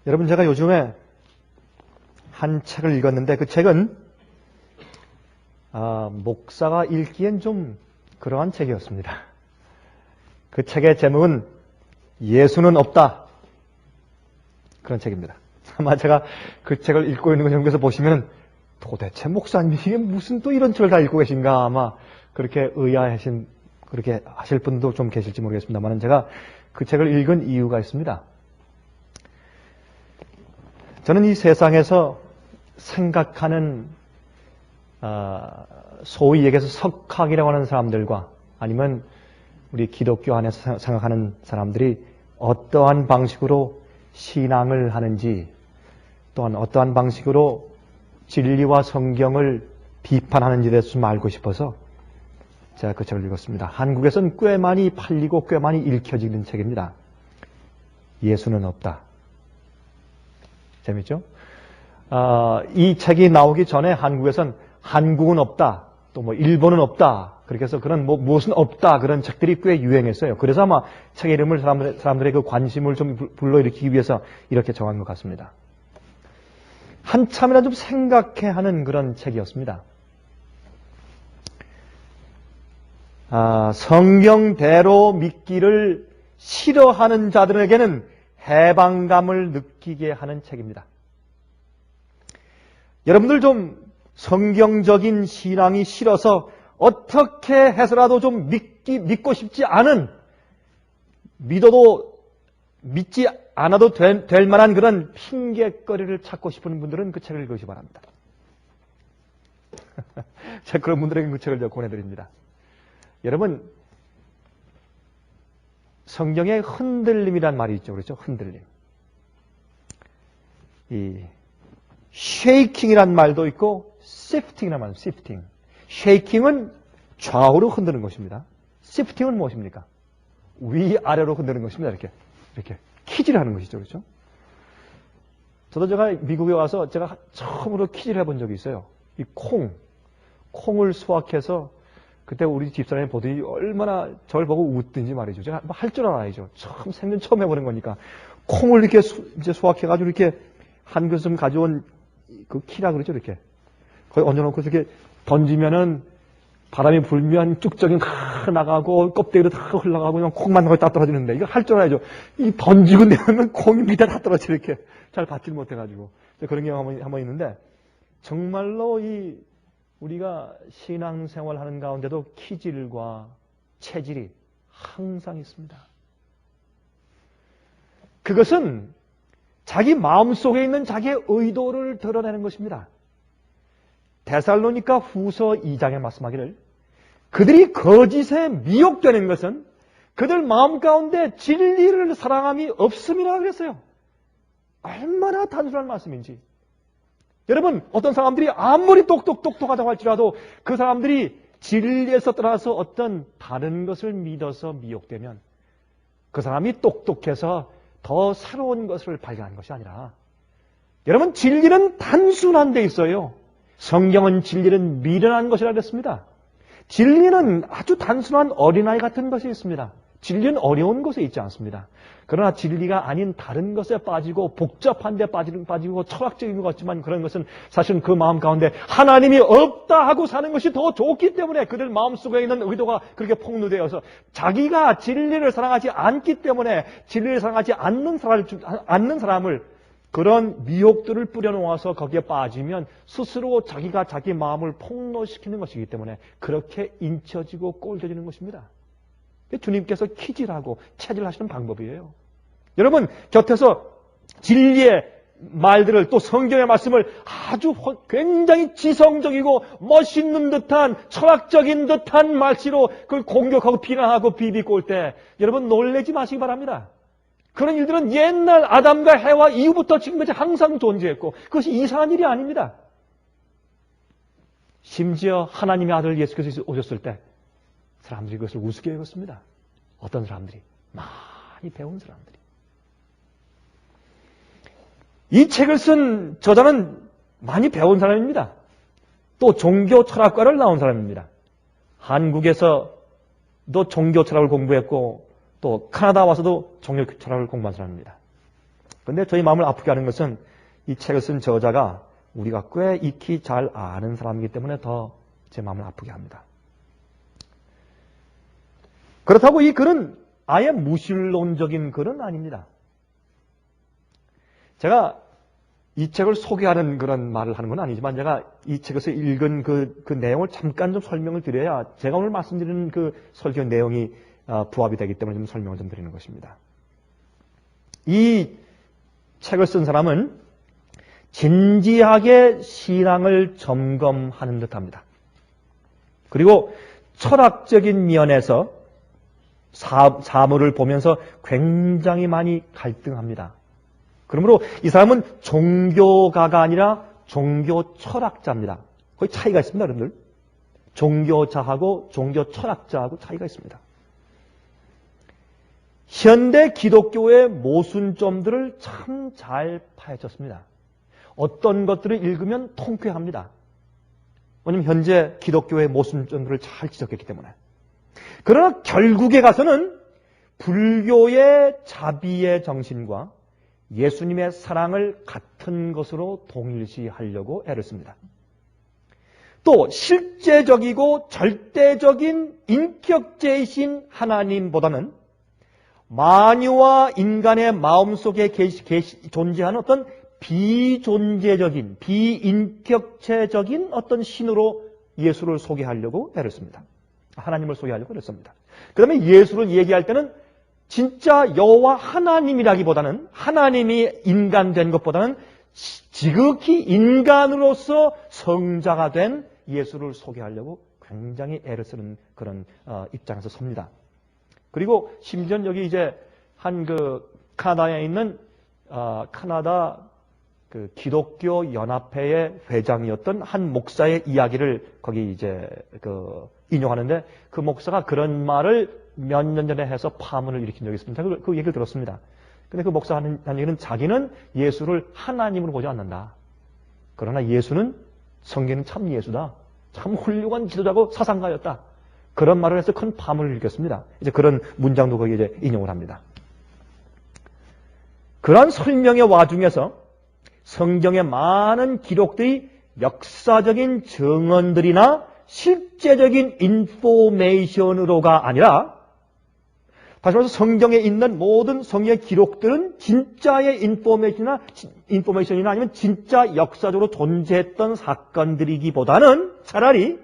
여러분, 제가 요즘에 한 책을 읽었는데 그 책은 목사가 읽기엔 좀 그러한 책이었습니다. 그 책의 제목은 예수는 없다. 그런 책입니다. 아마 제가 그 책을 읽고 있는 거 여러분께서 보시면 도대체 목사님 이게 무슨 또 이런 책을 다 읽고 계신가 아마 그렇게 의아하신 그렇게 하실 분도 좀 계실지 모르겠습니다만 제가 그 책을 읽은 이유가 있습니다. 저는 이 세상에서 생각하는 소위 얘기해서 석학이라고 하는 사람들과 아니면 우리 기독교 안에서 생각하는 사람들이 어떠한 방식으로 신앙을 하는지 또한 어떠한 방식으로 진리와 성경을 비판하는지에 대해서 좀 알고 싶어서 제가 그 책을 읽었습니다. 한국에서는 꽤 많이 팔리고 꽤 많이 읽혀지는 책입니다. 예수는 없다. 재밌죠? 이 책이 나오기 전에 한국에선 한국은 없다. 또 뭐 일본은 없다. 그렇게 해서 그런 무엇은 없다. 그런 책들이 꽤 유행했어요. 그래서 아마 책 이름을 사람들의 그 관심을 좀 불러일으키기 위해서 이렇게 정한 것 같습니다. 한참이나 좀 생각해야 하는 그런 책이었습니다. 성경대로 믿기를 싫어하는 자들에게는 해방감을 느끼게 하는 책입니다. 여러분들 좀 성경적인 신앙이 싫어서 어떻게 해서라도 좀 믿고 싶지 않은, 믿어도 믿지 않아도 될 만한 그런 핑계거리를 찾고 싶은 분들은 그 책을 읽으시기 바랍니다. 제가 그런 분들에게 그 책을 권해드립니다. 여러분, 성경에 흔들림이란 말이 있죠. 그렇죠? 흔들림. 이 쉐이킹이란 말도 있고 시프팅이란 말도 있어요. 시프팅. 쉐이킹은 좌우로 흔드는 것입니다. 시프팅은 무엇입니까? 위아래로 흔드는 것입니다. 이렇게 키질 하는 것이죠. 그렇죠? 저도 제가 미국에 와서 제가 처음으로 키질 해본 적이 있어요. 이 콩을 수확해서 그때 우리 집사람이 보더니 얼마나 저를 보고 웃든지 말이죠. 제가 할 줄 알아야죠. 생전 처음 해보는 거니까. 콩을 이렇게 이제 수확해가지고 이렇게 한 그릇 가져온 그 키라 그러죠. 이렇게. 거기 얹어놓고 이렇게 던지면은 바람이 불면 쭉적이 다 나가고 껍데기도 다 흘러가고 그냥 콩만 거기 다 떨어지는데 이거 할 줄 알아야죠. 이 던지고 내면 콩이 밑에 다 떨어져 이렇게. 잘 받지를 못해가지고. 그런 경우 한번 있는데 정말로 우리가 신앙생활 하는 가운데도 키질과 체질이 항상 있습니다. 그것은 자기 마음속에 있는 자기의 의도를 드러내는 것입니다. 데살로니가 후서 2장에 말씀하기를 그들이 거짓에 미혹되는 것은 그들 마음 가운데 진리를 사랑함이 없음이라 그랬어요. 얼마나 단순한 말씀인지. 여러분, 어떤 사람들이 아무리 똑똑하다고 할지라도 그 사람들이 진리에서 떠나서 어떤 다른 것을 믿어서 미혹되면 그 사람이 똑똑해서 더 새로운 것을 발견하는 것이 아니라 여러분, 진리는 단순한 데 있어요. 성경은 진리는 미련한 것이라 그랬습니다. 진리는 아주 단순한 어린아이 같은 것이 있습니다. 진리는 어려운 것에 있지 않습니다. 그러나 진리가 아닌 다른 것에 빠지고 복잡한 데 빠지고 철학적인 것 같지만 그런 것은 사실은 그 마음 가운데 하나님이 없다 하고 사는 것이 더 좋기 때문에 그들 마음속에 있는 의도가 그렇게 폭로되어서 자기가 진리를 사랑하지 않기 때문에 진리를 사랑하지 않는 사람을 그런 미혹들을 뿌려놓아서 거기에 빠지면 스스로 자기가 자기 마음을 폭로시키는 것이기 때문에 그렇게 인쳐지고 꼴져지는 것입니다. 주님께서 키질하고 체질하시는 방법이에요. 여러분, 곁에서 진리의 말들을 또 성경의 말씀을 아주 굉장히 지성적이고 멋있는 듯한 철학적인 듯한 말씨로 그걸 공격하고 비난하고 비비고 올 때 여러분 놀라지 마시기 바랍니다. 그런 일들은 옛날 아담과 해와 이후부터 지금까지 항상 존재했고 그것이 이상한 일이 아닙니다. 심지어 하나님의 아들 예수께서 오셨을 때 사람들이 그것을 우습게 여겼습니다. 어떤 사람들이? 많이 배운 사람들이. 이 책을 쓴 저자는 많이 배운 사람입니다. 또 종교 철학과를 나온 사람입니다. 한국에서도 종교 철학을 공부했고 또 캐나다 와서도 종교 철학을 공부한 사람입니다. 그런데 저희 마음을 아프게 하는 것은 이 책을 쓴 저자가 우리가 꽤 익히 잘 아는 사람이기 때문에 더 제 마음을 아프게 합니다. 그렇다고 이 글은 아예 무신론적인 글은 아닙니다. 제가 이 책을 소개하는 그런 말을 하는 건 아니지만 제가 이 책에서 읽은 그 내용을 잠깐 좀 설명을 드려야 제가 오늘 말씀드리는 그 설교 내용이 부합이 되기 때문에 좀 설명을 좀 드리는 것입니다. 이 책을 쓴 사람은 진지하게 신앙을 점검하는 듯합니다. 그리고 철학적인 면에서 사물을 보면서 굉장히 많이 갈등합니다. 그러므로 이 사람은 종교가가 아니라 종교 철학자입니다. 거의 차이가 있습니다, 여러분들. 종교자하고 종교 철학자하고 차이가 있습니다. 현대 기독교의 모순점들을 참 잘 파헤쳤습니다. 어떤 것들을 읽으면 통쾌합니다. 왜냐하면 현재 기독교의 모순점들을 잘 지적했기 때문에. 그러나 결국에 가서는 불교의 자비의 정신과 예수님의 사랑을 같은 것으로 동일시하려고 애를 씁니다. 또 실제적이고 절대적인 인격제이신 하나님보다는 만유와 인간의 마음속에 존재하는 어떤 비존재적인, 비인격체적인 어떤 신으로 예수를 소개하려고 애를 씁니다. 하나님을 소개하려고 애를 씁니다. 그 다음에 예수를 얘기할 때는 진짜 여호와 하나님이라기보다는 하나님이 인간된 것보다는 지극히 인간으로서 성자가 된 예수를 소개하려고 굉장히 애를 쓰는 그런 입장에서 섭니다. 그리고 심지어 여기 이제 한 카나다에 있는 카나다 그 기독교 연합회의 회장이었던 한 목사의 이야기를 거기 이제 인용하는데 그 목사가 그런 말을 몇 년 전에 해서 파문을 일으킨 적이 있습니다. 그 얘기를 들었습니다. 근데 그 목사가 하는 얘기는 자기는 예수를 하나님으로 보지 않는다. 그러나 예수는 성경은 참 예수다. 참 훌륭한 지도자고 사상가였다. 그런 말을 해서 큰 파문을 일으켰습니다. 이제 그런 문장도 거기에 이제 인용을 합니다. 그런 설명의 와중에서 성경의 많은 기록들이 역사적인 증언들이나 실제적인 인포메이션으로가 아니라 다시 말해서 성경에 있는 모든 성경의 기록들은 진짜의 인포메이션이나 아니면 진짜 역사적으로 존재했던 사건들이기보다는 차라리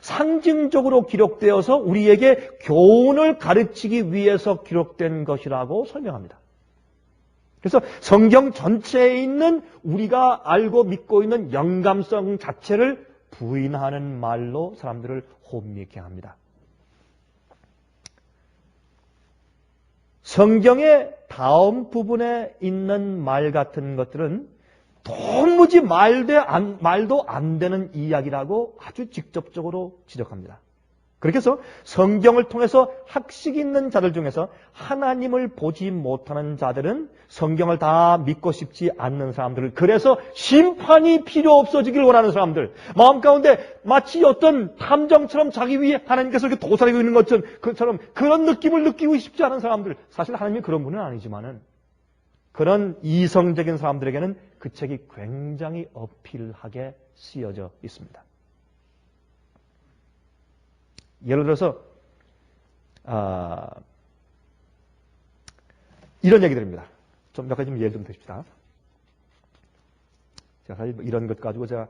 상징적으로 기록되어서 우리에게 교훈을 가르치기 위해서 기록된 것이라고 설명합니다. 그래서 성경 전체에 있는 우리가 알고 믿고 있는 영감성 자체를 부인하는 말로 사람들을 혼미케 합니다. 성경의 다음 부분에 있는 말 같은 것들은 도무지 말도 안 되는 이야기라고 아주 직접적으로 지적합니다. 그렇게 해서 성경을 통해서 학식 있는 자들 중에서 하나님을 보지 못하는 자들은 성경을 다 믿고 싶지 않는 사람들, 그래서 심판이 필요 없어지길 원하는 사람들, 마음 가운데 마치 어떤 탐정처럼 자기 위에 하나님께서 이렇게 도사리고 있는 것처럼 그런 느낌을 느끼고 싶지 않은 사람들, 사실 하나님이 그런 분은 아니지만은 그런 이성적인 사람들에게는 그 책이 굉장히 어필하게 쓰여져 있습니다. 예를 들어서 이런 얘기들입니다. 좀 몇 가지 예를 좀 드십시다. 제가 사실 이런 것 가지고 제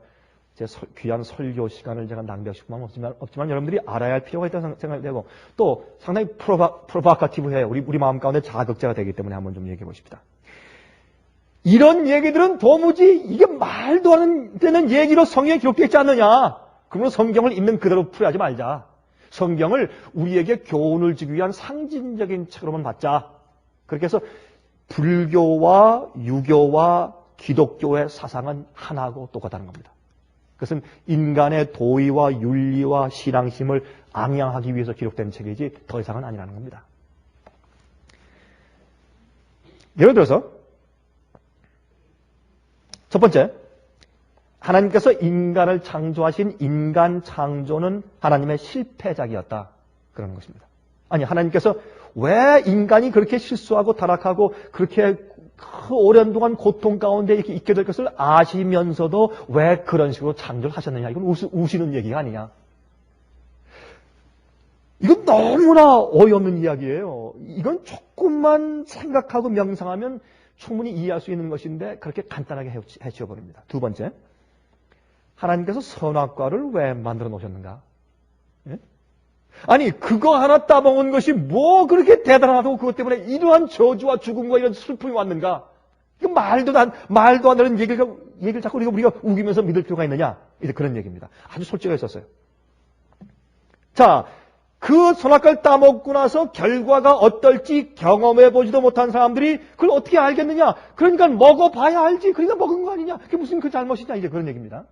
귀한 설교 시간을 제가 낭비하고 싶은 마음은 없지만 여러분들이 알아야 할 필요가 있다고 생각이 되고 또 상당히 프로바카티브해요. 우리 마음 가운데 자극제가 되기 때문에 한번 좀 얘기해 보십시다. 이런 얘기들은 도무지 이게 말도 안 되는 얘기로 성경에 기록되어 있지 않느냐. 그러면 성경을 있는 그대로 풀이하지 말자. 성경을 우리에게 교훈을 주기 위한 상징적인 책으로만 받자. 그렇게 해서 불교와 유교와 기독교의 사상은 하나고 똑같다는 겁니다. 그것은 인간의 도의와 윤리와 신앙심을 앙양하기 위해서 기록된 책이지 더 이상은 아니라는 겁니다. 예를 들어서 첫 번째, 하나님께서 인간을 창조하신 인간 창조는 하나님의 실패작이었다. 그런 것입니다. 아니, 하나님께서 왜 인간이 그렇게 실수하고 타락하고 그렇게 그 오랜 동안 고통 가운데 이렇게 있게 될 것을 아시면서도 왜 그런 식으로 창조를 하셨느냐. 이건 우시는 얘기가 아니냐. 이건 너무나 어이없는 이야기예요. 이건 조금만 생각하고 명상하면 충분히 이해할 수 있는 것인데 그렇게 간단하게 해치워버립니다. 두 번째, 하나님께서 선악과를 왜 만들어 놓으셨는가? 예? 아니 그거 하나 따먹은 것이 뭐 그렇게 대단하다고 그것 때문에 이러한 저주와 죽음과 이런 슬픔이 왔는가? 이거 말도 안 되는 얘기를 자꾸 우리가 우기면서 믿을 필요가 있느냐? 이제 그런 얘기입니다. 아주 솔직했었어요. 자, 그 선악과를 따먹고 나서 결과가 어떨지 경험해보지도 못한 사람들이 그걸 어떻게 알겠느냐? 그러니까 먹어봐야 알지. 그러니까 먹은 거 아니냐? 그게 무슨 그 잘못이냐? 이제 그런 얘기입니다.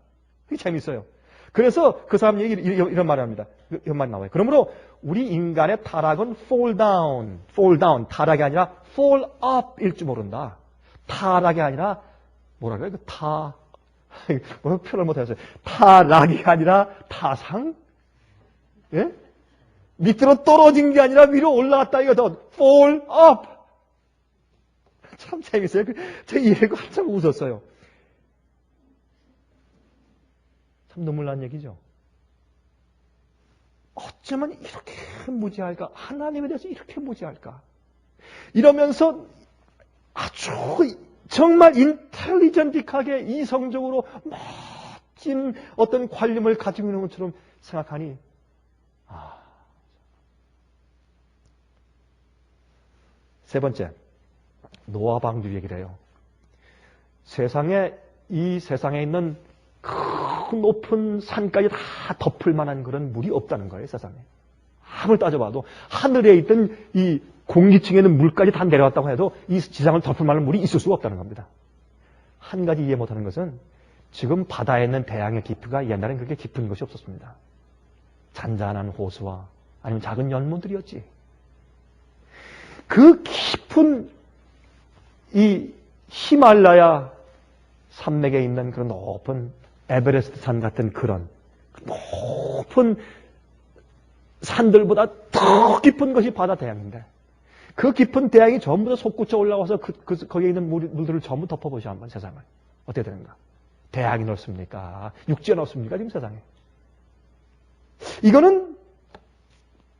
그게 재밌어요. 그래서 그 사람 얘기 이런 말을 합니다. 이런 말이 나와요. 그러므로 우리 인간의 타락은 fall down, 타락이 아니라 fall up일 줄 모른다. 타락이 아니라 뭐라고요? 뭐라고 표현을 못해서 타락이 아니라 타상? 예? 밑으로 떨어진 게 아니라 위로 올라갔다 이거죠. fall up. 참 재밌어요. 저 이해가 한참 웃었어요. 참 눈물 난 얘기죠. 어쩌면 이렇게 무지할까? 하나님에 대해서 이렇게 무지할까? 이러면서 아주 정말 인텔리전틱하게 이성적으로 멋진 어떤 관념을 가지고 있는 것처럼 생각하니 세 번째, 노아 방주 얘기를 해요. 이 세상에 있는 큰 높은 산까지 다 덮을 만한 그런 물이 없다는 거예요, 세상에. 아무리 따져봐도 하늘에 있던 이 공기층에 있는 물까지 다 내려왔다고 해도 이 지상을 덮을 만한 물이 있을 수가 없다는 겁니다. 한 가지 이해 못하는 것은 지금 바다에 있는 대양의 깊이가 옛날엔 그렇게 깊은 것이 없었습니다. 잔잔한 호수와 아니면 작은 연못들이었지. 그 깊은 이 히말라야 산맥에 있는 그런 높은 에베레스트 산 같은 그런 높은 산들보다 더 깊은 것이 바다 대양인데 그 깊은 대양이 전부 다 솟구쳐 올라와서 거기에 있는 물들을 전부 덮어보시오 한번 세상을. 어떻게 되는가? 대양이 넓습니까? 육지가 넓습니까? 지금 세상에. 이거는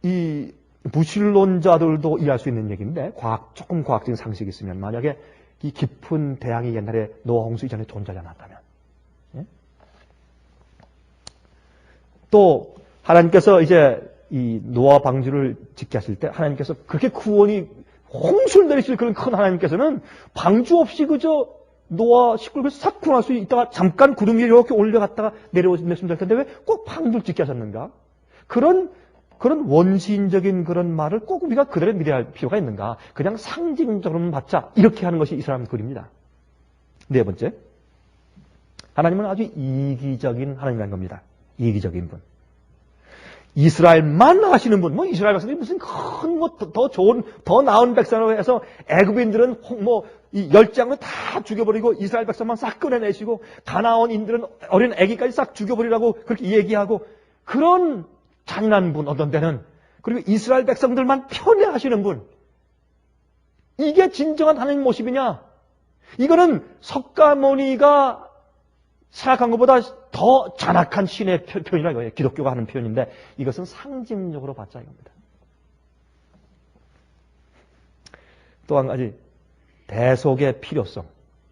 이 무신론자들도 이해할 수 있는 얘기인데 조금 과학적인 상식이 있으면 만약에 이 깊은 대양이 옛날에 노아 홍수 이전에 존재하지 않았다면 예? 또 하나님께서 이제 이 노아 방주를 짓게 하실 때 하나님께서 그렇게 구원이 홍수를 내리실 그런 큰 하나님께서는 방주 없이 그저 노아 식구를 싹 구원할 수 있다가 잠깐 구름 위에 이렇게 올려갔다가 내려오시면 될 텐데 왜 꼭 방주를 짓게 하셨는가? 그런 원시인적인 그런 말을 꼭 우리가 그대로 믿어야 할 필요가 있는가? 그냥 상징적으로만 받자. 이렇게 하는 것이 이슬람 글입니다. 네 번째. 하나님은 아주 이기적인 하나님이라는 겁니다. 이기적인 분. 이스라엘만 아시는 분. 이스라엘 백성들이 무슨 큰 더 좋은, 더 나은 백성으로 해서 애굽인들은 이 열장으로 다 죽여버리고 이스라엘 백성만 싹 꺼내내시고 가나안인들은 어린 아기까지 싹 죽여버리라고 그렇게 얘기하고 그런 잔인한 분 어떤 때는 그리고 이스라엘 백성들만 편애하시는 분 이게 진정한 하나님 모습이냐? 이거는 석가모니가 생각한 것보다 더 잔악한 신의 표현이라 이거예요. 기독교가 하는 표현인데 이것은 상징적으로 받자 이겁니다. 또 한 가지 대속의 필요성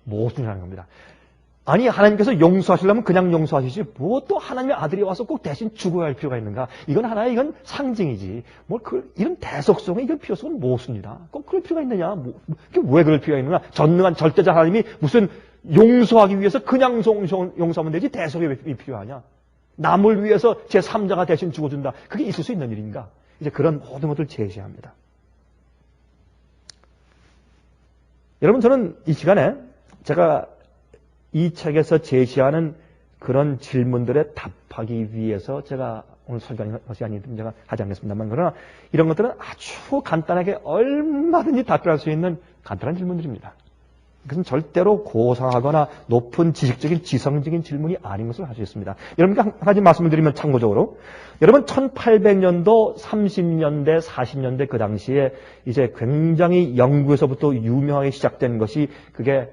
모순이라는 겁니다. 아니 하나님께서 용서하시려면 그냥 용서하시지 뭐 또 하나님의 아들이 와서 꼭 대신 죽어야 할 필요가 있는가? 이건 상징이지. 이런 대속성의 이런 필요성은 모순이다. 꼭 그럴 필요가 있느냐? 왜 그럴 필요가 있느냐? 전능한 절대자 하나님이 무슨 용서하기 위해서 그냥 용서하면 되지 대속이 왜 필요하냐? 남을 위해서 제3자가 대신 죽어준다. 그게 있을 수 있는 일인가? 이제 그런 모든 것을 제시합니다. 여러분 저는 이 시간에 제가 이 책에서 제시하는 그런 질문들에 답하기 위해서 제가 오늘 설교하는 것이 아니든 제가 하지 않겠습니다만 그러나 이런 것들은 아주 간단하게 얼마든지 답변할 수 있는 간단한 질문들입니다. 그것은 절대로 고상하거나 높은 지식적인 지성적인 질문이 아닌 것을 알 수 있습니다. 여러분께 한 가지 말씀을 드리면 참고적으로 여러분 1800년도, 30년대, 40년대 그 당시에 이제 굉장히 영국에서부터 유명하게 시작된 것이 그게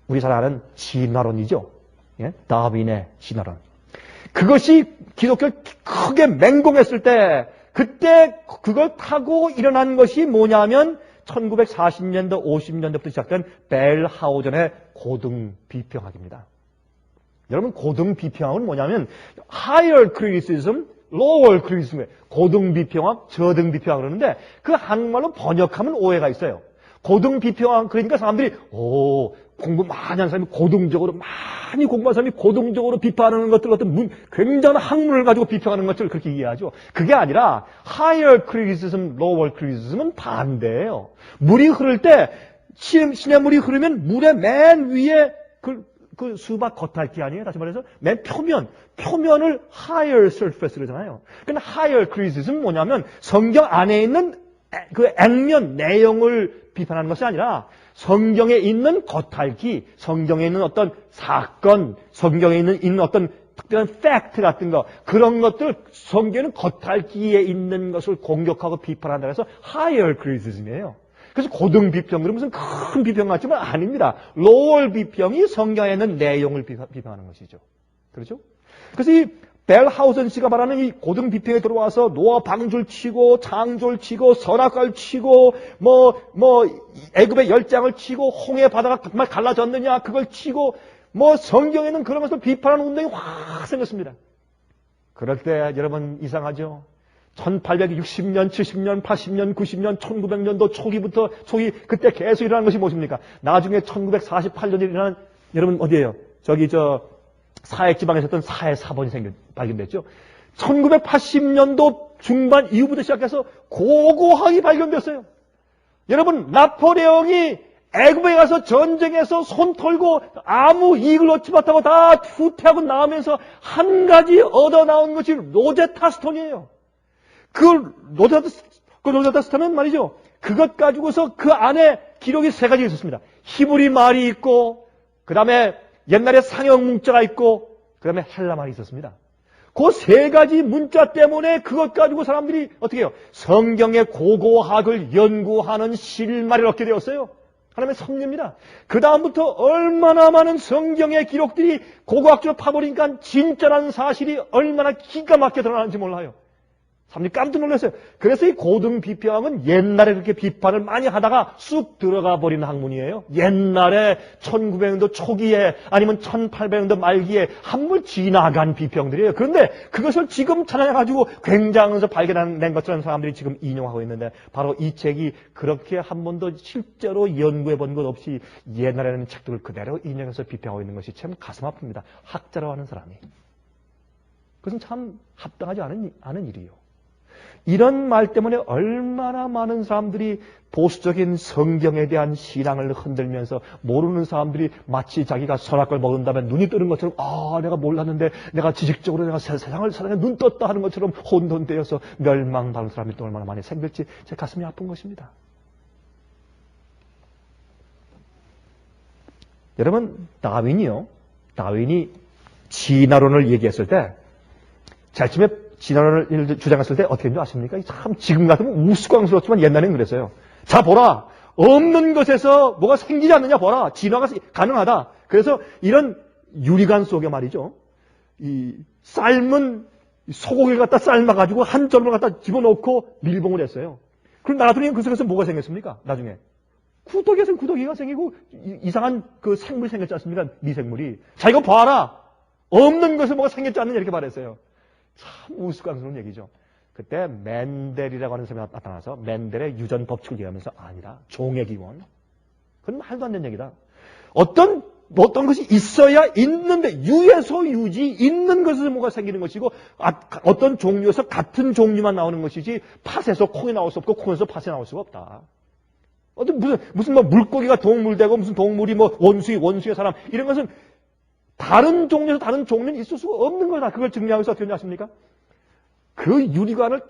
우리 잘 아는 진화론이죠. 예? 다윈의 진화론. 그것이 기독교를 크게 맹공했을 때 그때 그걸 타고 일어난 것이 뭐냐면 1940년대, 50년대부터 시작된 벨하우전의 고등비평학입니다. 여러분 고등비평학은 뭐냐면 higher criticism, lower criticism, 고등비평학, 저등비평학 그러는데 그 한국말로 번역하면 오해가 있어요. 고등비평학 그러니까 사람들이 공부 많이 하는 사람이 고등적으로 많이 공부한 사람이 고등적으로 비판하는 것들 어떤 굉장한 학문을 가지고 비평하는 것을 그렇게 이해하죠. 그게 아니라 higher criticism, lower criticism은 반대예요. 물이 흐를 때 시내 물이 흐르면 물의 맨 위에 그 수박 겉핥기 아니에요? 다시 말해서 맨 표면을 higher surface 그러잖아요. 근데 higher criticism 뭐냐면 성경 안에 있는 그 액면 내용을 비판하는 것이 아니라 성경에 있는 겉핥기, 성경에 있는 어떤 사건, 성경에 있는 어떤 특별한 팩트 같은 거 그런 것들 성경에는 겉핥기에 있는 것을 공격하고 비판한다 해서 higher criticism이에요. 그래서 고등 비평은 무슨 큰 비평 같지만 아닙니다. lower 비평이 성경에 있는 내용을 비판하는 것이죠. 그렇죠? 그래서 이 벨하우전 씨가 말하는 이 고등 비평에 들어와서 노아 방줄 치고 창졸 치고 선악과를 치고 애굽의 열장을 치고 홍해 바다가 정말 갈라졌느냐 그걸 치고 성경에는 그런 것을 비판하는 운동이 확 생겼습니다. 그럴 때 여러분 이상하죠? 1860년, 70년, 80년, 90년, 1900년도 초기 그때 계속 일어나는 것이 무엇입니까? 나중에 1948년에 일어난 여러분 어디예요? 사핵지방에 있었던 사해사본이 발견됐죠. 1980년도 중반 이후부터 시작해서 고고학이 발견됐어요. 여러분 나폴레옹이 애굽에 가서 전쟁에서 손 털고 아무 이익을 얻지 못하고 다 후퇴하고 나오면서 한 가지 얻어 나온 것이 로제타 스톤이에요. 그 로제타 스톤은 말이죠. 그것 가지고서 그 안에 기록이 세 가지 있었습니다. 히브리 말이 있고 그 다음에 옛날에 상형 문자가 있고 그 다음에 헬라 말이 있었습니다. 그 세 가지 문자 때문에 그것 가지고 사람들이 어떻게 해요? 성경의 고고학을 연구하는 실마리를 얻게 되었어요. 하나님의 섭리입니다. 그 다음부터 얼마나 많은 성경의 기록들이 고고학적으로 파보니까 진짜라는 사실이 얼마나 기가 막히게 드러나는지 몰라요. 사람들이 깜짝 놀랐어요. 그래서 이 고등 비평은 옛날에 그렇게 비판을 많이 하다가 쑥 들어가 버리는 학문이에요. 옛날에 1900년도 초기에 아니면 1800년도 말기에 한물 지나간 비평들이에요. 그런데 그것을 지금 찾아내가지고 굉장해서 발견낸 것처럼 사람들이 지금 인용하고 있는데 바로 이 책이 그렇게 한 번도 실제로 연구해 본 것 없이 옛날에는 책들을 그대로 인용해서 비평하고 있는 것이 참 가슴 아픕니다. 학자라고 하는 사람이. 그것은 참 합당하지 않은 일이에요. 이런 말 때문에 얼마나 많은 사람들이 보수적인 성경에 대한 신앙을 흔들면서 모르는 사람들이 마치 자기가 선악과를 먹은 다음에 눈이 뜨는 것처럼 내가 몰랐는데 내가 지식적으로 내가 세상에 눈 떴다 하는 것처럼 혼돈되어서 멸망받는 사람이 또 얼마나 많이 생길지 제 가슴이 아픈 것입니다. 여러분 다윈이 진화론을 얘기했을 때 제일 처음에 진화론을 주장했을 때 어떻게 했는지 아십니까? 참 지금 같으면 우스꽝스럽지만 옛날에는 그랬어요. 자 보라 없는 것에서 뭐가 생기지 않느냐 보라 진화가 가능하다. 그래서 이런 유리관 속에 말이죠. 이 삶은 소고기를 갖다 삶아가지고 한 점을 갖다 집어넣고 밀봉을 했어요. 그럼 나중에 그 속에서 뭐가 생겼습니까? 나중에 구더기가 생기고 이상한 그 생물이 생겼지 않습니까? 미생물이. 자 이거 봐라 없는 것에 뭐가 생겼지 않느냐 이렇게 말했어요. 참 우스꽝스러운 얘기죠. 그때 맨델이라고 하는 사람이 나타나서 맨델의 유전 법칙을 얘기하면서 아니라 종의 기원. 그건 말도 안 되는 얘기다. 어떤 것이 있어야 있는데 유에서 유지 있는 것에서 뭐가 생기는 것이고 어떤 종류에서 같은 종류만 나오는 것이지 팥에서 콩이 나올 수 없고 콩에서 팥이 나올 수가 없다. 무슨 물고기가 동물되고 무슨 동물이 원숭이의 사람 이런 것은 다른 종류에서 다른 종류는 있을 수가 없는 거다. 그걸 증명하기 위해서 어떻게 하십니까? 그 유리관을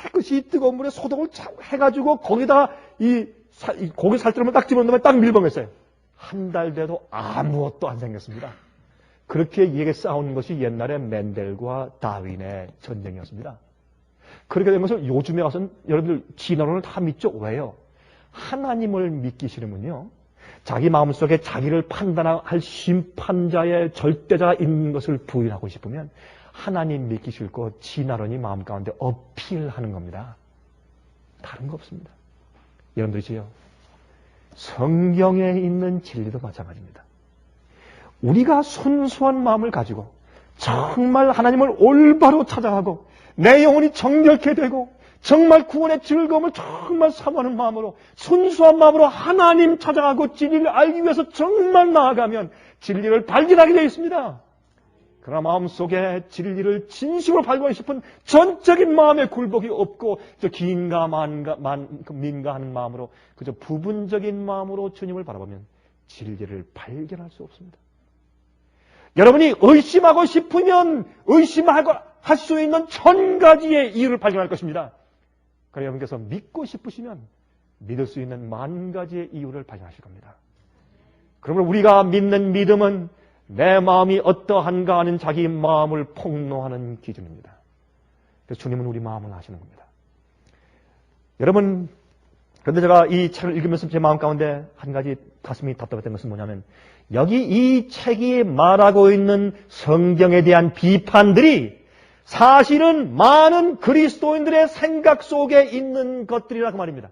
깨끗이 뜨거운 물에 소독을 해가지고 거기다가 이 고기 살점을 딱 집어넣으면 딱 밀봉했어요. 한 달 돼도 아무것도 안 생겼습니다. 그렇게 이게 싸우는 것이 옛날에 맨델과 다윈의 전쟁이었습니다. 그렇게 된 것을 요즘에 와서는 여러분들 진화론을 다 믿죠? 왜요? 하나님을 믿기 싫으면요, 자기 마음속에 자기를 판단할 심판자의 절대자가 있는 것을 부인하고 싶으면 하나님 믿기 싫고 진화론이 마음 가운데 어필하는 겁니다. 다른 거 없습니다. 여러분들이지요, 성경에 있는 진리도 마찬가지입니다. 우리가 순수한 마음을 가지고 정말 하나님을 올바로 찾아가고 내 영혼이 정결케 되고 정말 구원의 즐거움을 정말 사모하는 마음으로, 순수한 마음으로 하나님 찾아가고 진리를 알기 위해서 정말 나아가면 진리를 발견하게 되어 있습니다. 그러나 마음속에 진리를 진심으로 발견하고 싶은 전적인 마음의 굴복이 없고 민가하는 마음으로, 그저 부분적인 마음으로 주님을 바라보면 진리를 발견할 수 없습니다. 여러분이 의심하고 싶으면 의심하고 할 수 있는 1000가지의 이유를 발견할 것입니다. 그러나 여러분께서 믿고 싶으시면 믿을 수 있는 10,000가지의 이유를 발견하실 겁니다. 그러면 우리가 믿는 믿음은 내 마음이 어떠한가 하는 자기 마음을 폭로하는 기준입니다. 그래서 주님은 우리 마음을 아시는 겁니다. 여러분, 그런데 제가 이 책을 읽으면서 제 마음 가운데 한 가지 가슴이 답답했던 것은 뭐냐면, 여기 이 책이 말하고 있는 성경에 대한 비판들이 사실은 많은 그리스도인들의 생각 속에 있는 것들이라고 말입니다.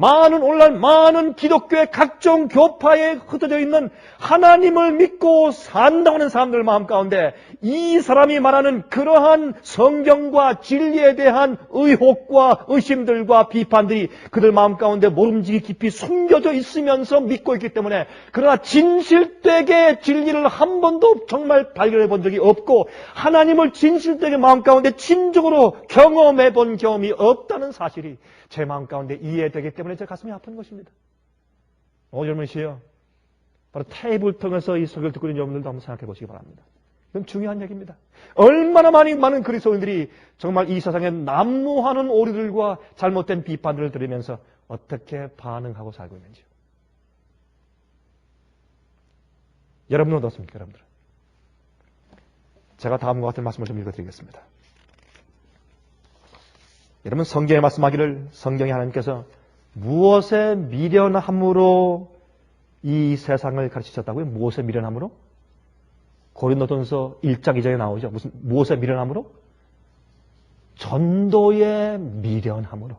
오늘날 많은 기독교의 각종 교파에 흩어져 있는 하나님을 믿고 산다고 하는 사람들 마음 가운데 이 사람이 말하는 그러한 성경과 진리에 대한 의혹과 의심들과 비판들이 그들 마음 가운데 모름지기 깊이 숨겨져 있으면서 믿고 있기 때문에, 그러나 진실되게 진리를 한 번도 정말 발견해 본 적이 없고 하나님을 진실되게 마음 가운데 진정으로 경험해 본 경험이 없다는 사실이 제 마음 가운데 이해되기 때문에 제 가슴이 아픈 것입니다. 여러분이시여, 바로 테이블 통해서 이 설교를 듣고 있는 여러분들도 한번 생각해 보시기 바랍니다. 이건 중요한 얘기입니다. 얼마나 많은 그리스도인들이 정말 이 세상에 난무하는 오류들과 잘못된 비판들을 들으면서 어떻게 반응하고 살고 있는지요. 여러분은 어떻습니까, 여러분들? 제가 다음과 같은 말씀을 좀 읽어드리겠습니다. 여러분, 성경에 말씀하기를, 성경에 하나님께서 무엇에 미련함으로 이 세상을 가르치셨다고요? 무엇에 미련함으로? 고린도전서 1장 2절에 나오죠. 무엇에 미련함으로? 전도의 미련함으로.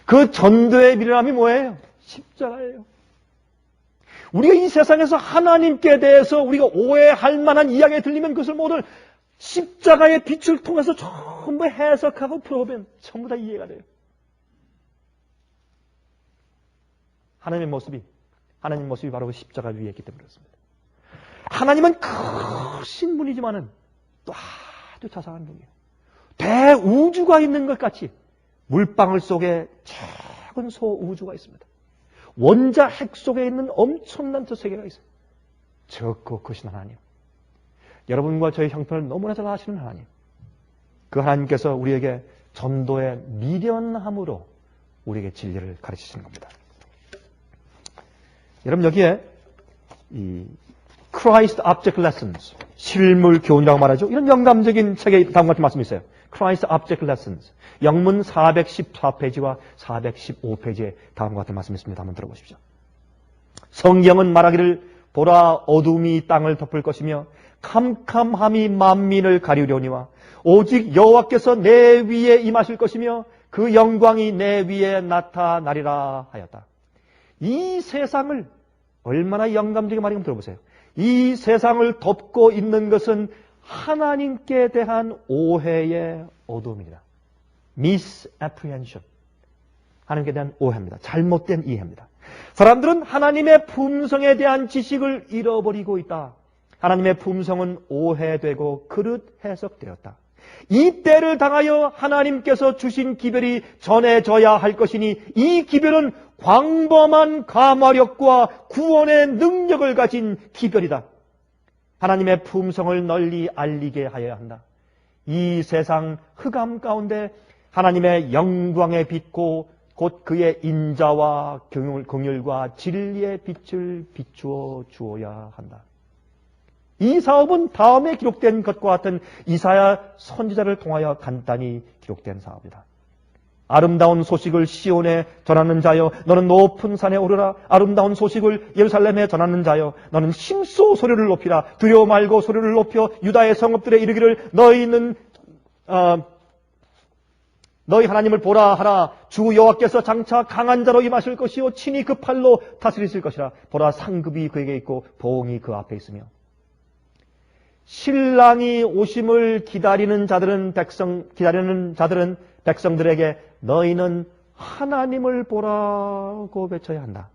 그 전도의 미련함이 뭐예요? 십자가예요. 우리가 이 세상에서 하나님께 대해서 우리가 오해할 만한 이야기가 들리면 그것을 모두 십자가의 빛을 통해서 전부 해석하고 풀어보면 전부 다 이해가 돼요. 하나님의 모습이 바로 십자가 위에 있기 때문에 그렇습니다. 하나님은 크신 분이지만은 또 아주 자상한 분이에요. 대우주가 있는 것 같이 물방울 속에 작은 소우주가 있습니다. 원자 핵 속에 있는 엄청난 저 세계가 있어요. 적고 크신 하나님. 여러분과 저의 형편을 너무나 잘 아시는 하나님. 그 하나님께서 우리에게 전도의 미련함으로 우리에게 진리를 가르치시는 겁니다. 여러분, 여기에 이 Christ Object Lessons, 실물 교훈이라고 말하죠. 이런 영감적인 책에 다음과 같은 말씀이 있어요. Christ Object Lessons. 영문 414페이지와 415페이지에 다음과 같은 말씀이 있습니다. 한번 들어보십시오. 성경은 말하기를, 보라, 어둠이 땅을 덮을 것이며 캄캄함이 만민을 가리우려니와 오직 여호와께서 내 위에 임하실 것이며 그 영광이 내 위에 나타나리라 하였다. 이 세상을, 얼마나 영감적인 말인가 들어보세요. 이 세상을 덮고 있는 것은 하나님께 대한 오해의 어둠입니다. misapprehension. 하나님께 대한 오해입니다. 잘못된 이해입니다. 사람들은 하나님의 품성에 대한 지식을 잃어버리고 있다. 하나님의 품성은 오해되고 그릇 해석되었다. 이 때를 당하여 하나님께서 주신 기별이 전해져야 할 것이니 이 기별은 광범한 감화력과 구원의 능력을 가진 기별이다. 하나님의 품성을 널리 알리게 하여야 한다. 이 세상 흑암 가운데 하나님의 영광에 빛고 곧 그의 인자와 긍휼과 진리의 빛을 비추어 주어야 한다. 이 사업은 다음에 기록된 것과 같은 이사야 선지자를 통하여 간단히 기록된 사업이다. 아름다운 소식을 시온에 전하는 자여 너는 높은 산에 오르라. 아름다운 소식을 예루살렘에 전하는 자여 너는 힘써 소리를 높이라. 두려워 말고 소리를 높여 유다의 성읍들에 이르기를 너희 하나님을 보라 하라. 주 여호와께서 장차 강한 자로 임하실 것이요 친히 그 팔로 다스리실 것이라. 보라 상급이 그에게 있고 보응이 그 앞에 있으며. 신랑이 오심을 기다리는 자들은 백성들에게 너희는 하나님을 보라고 외쳐야 한다.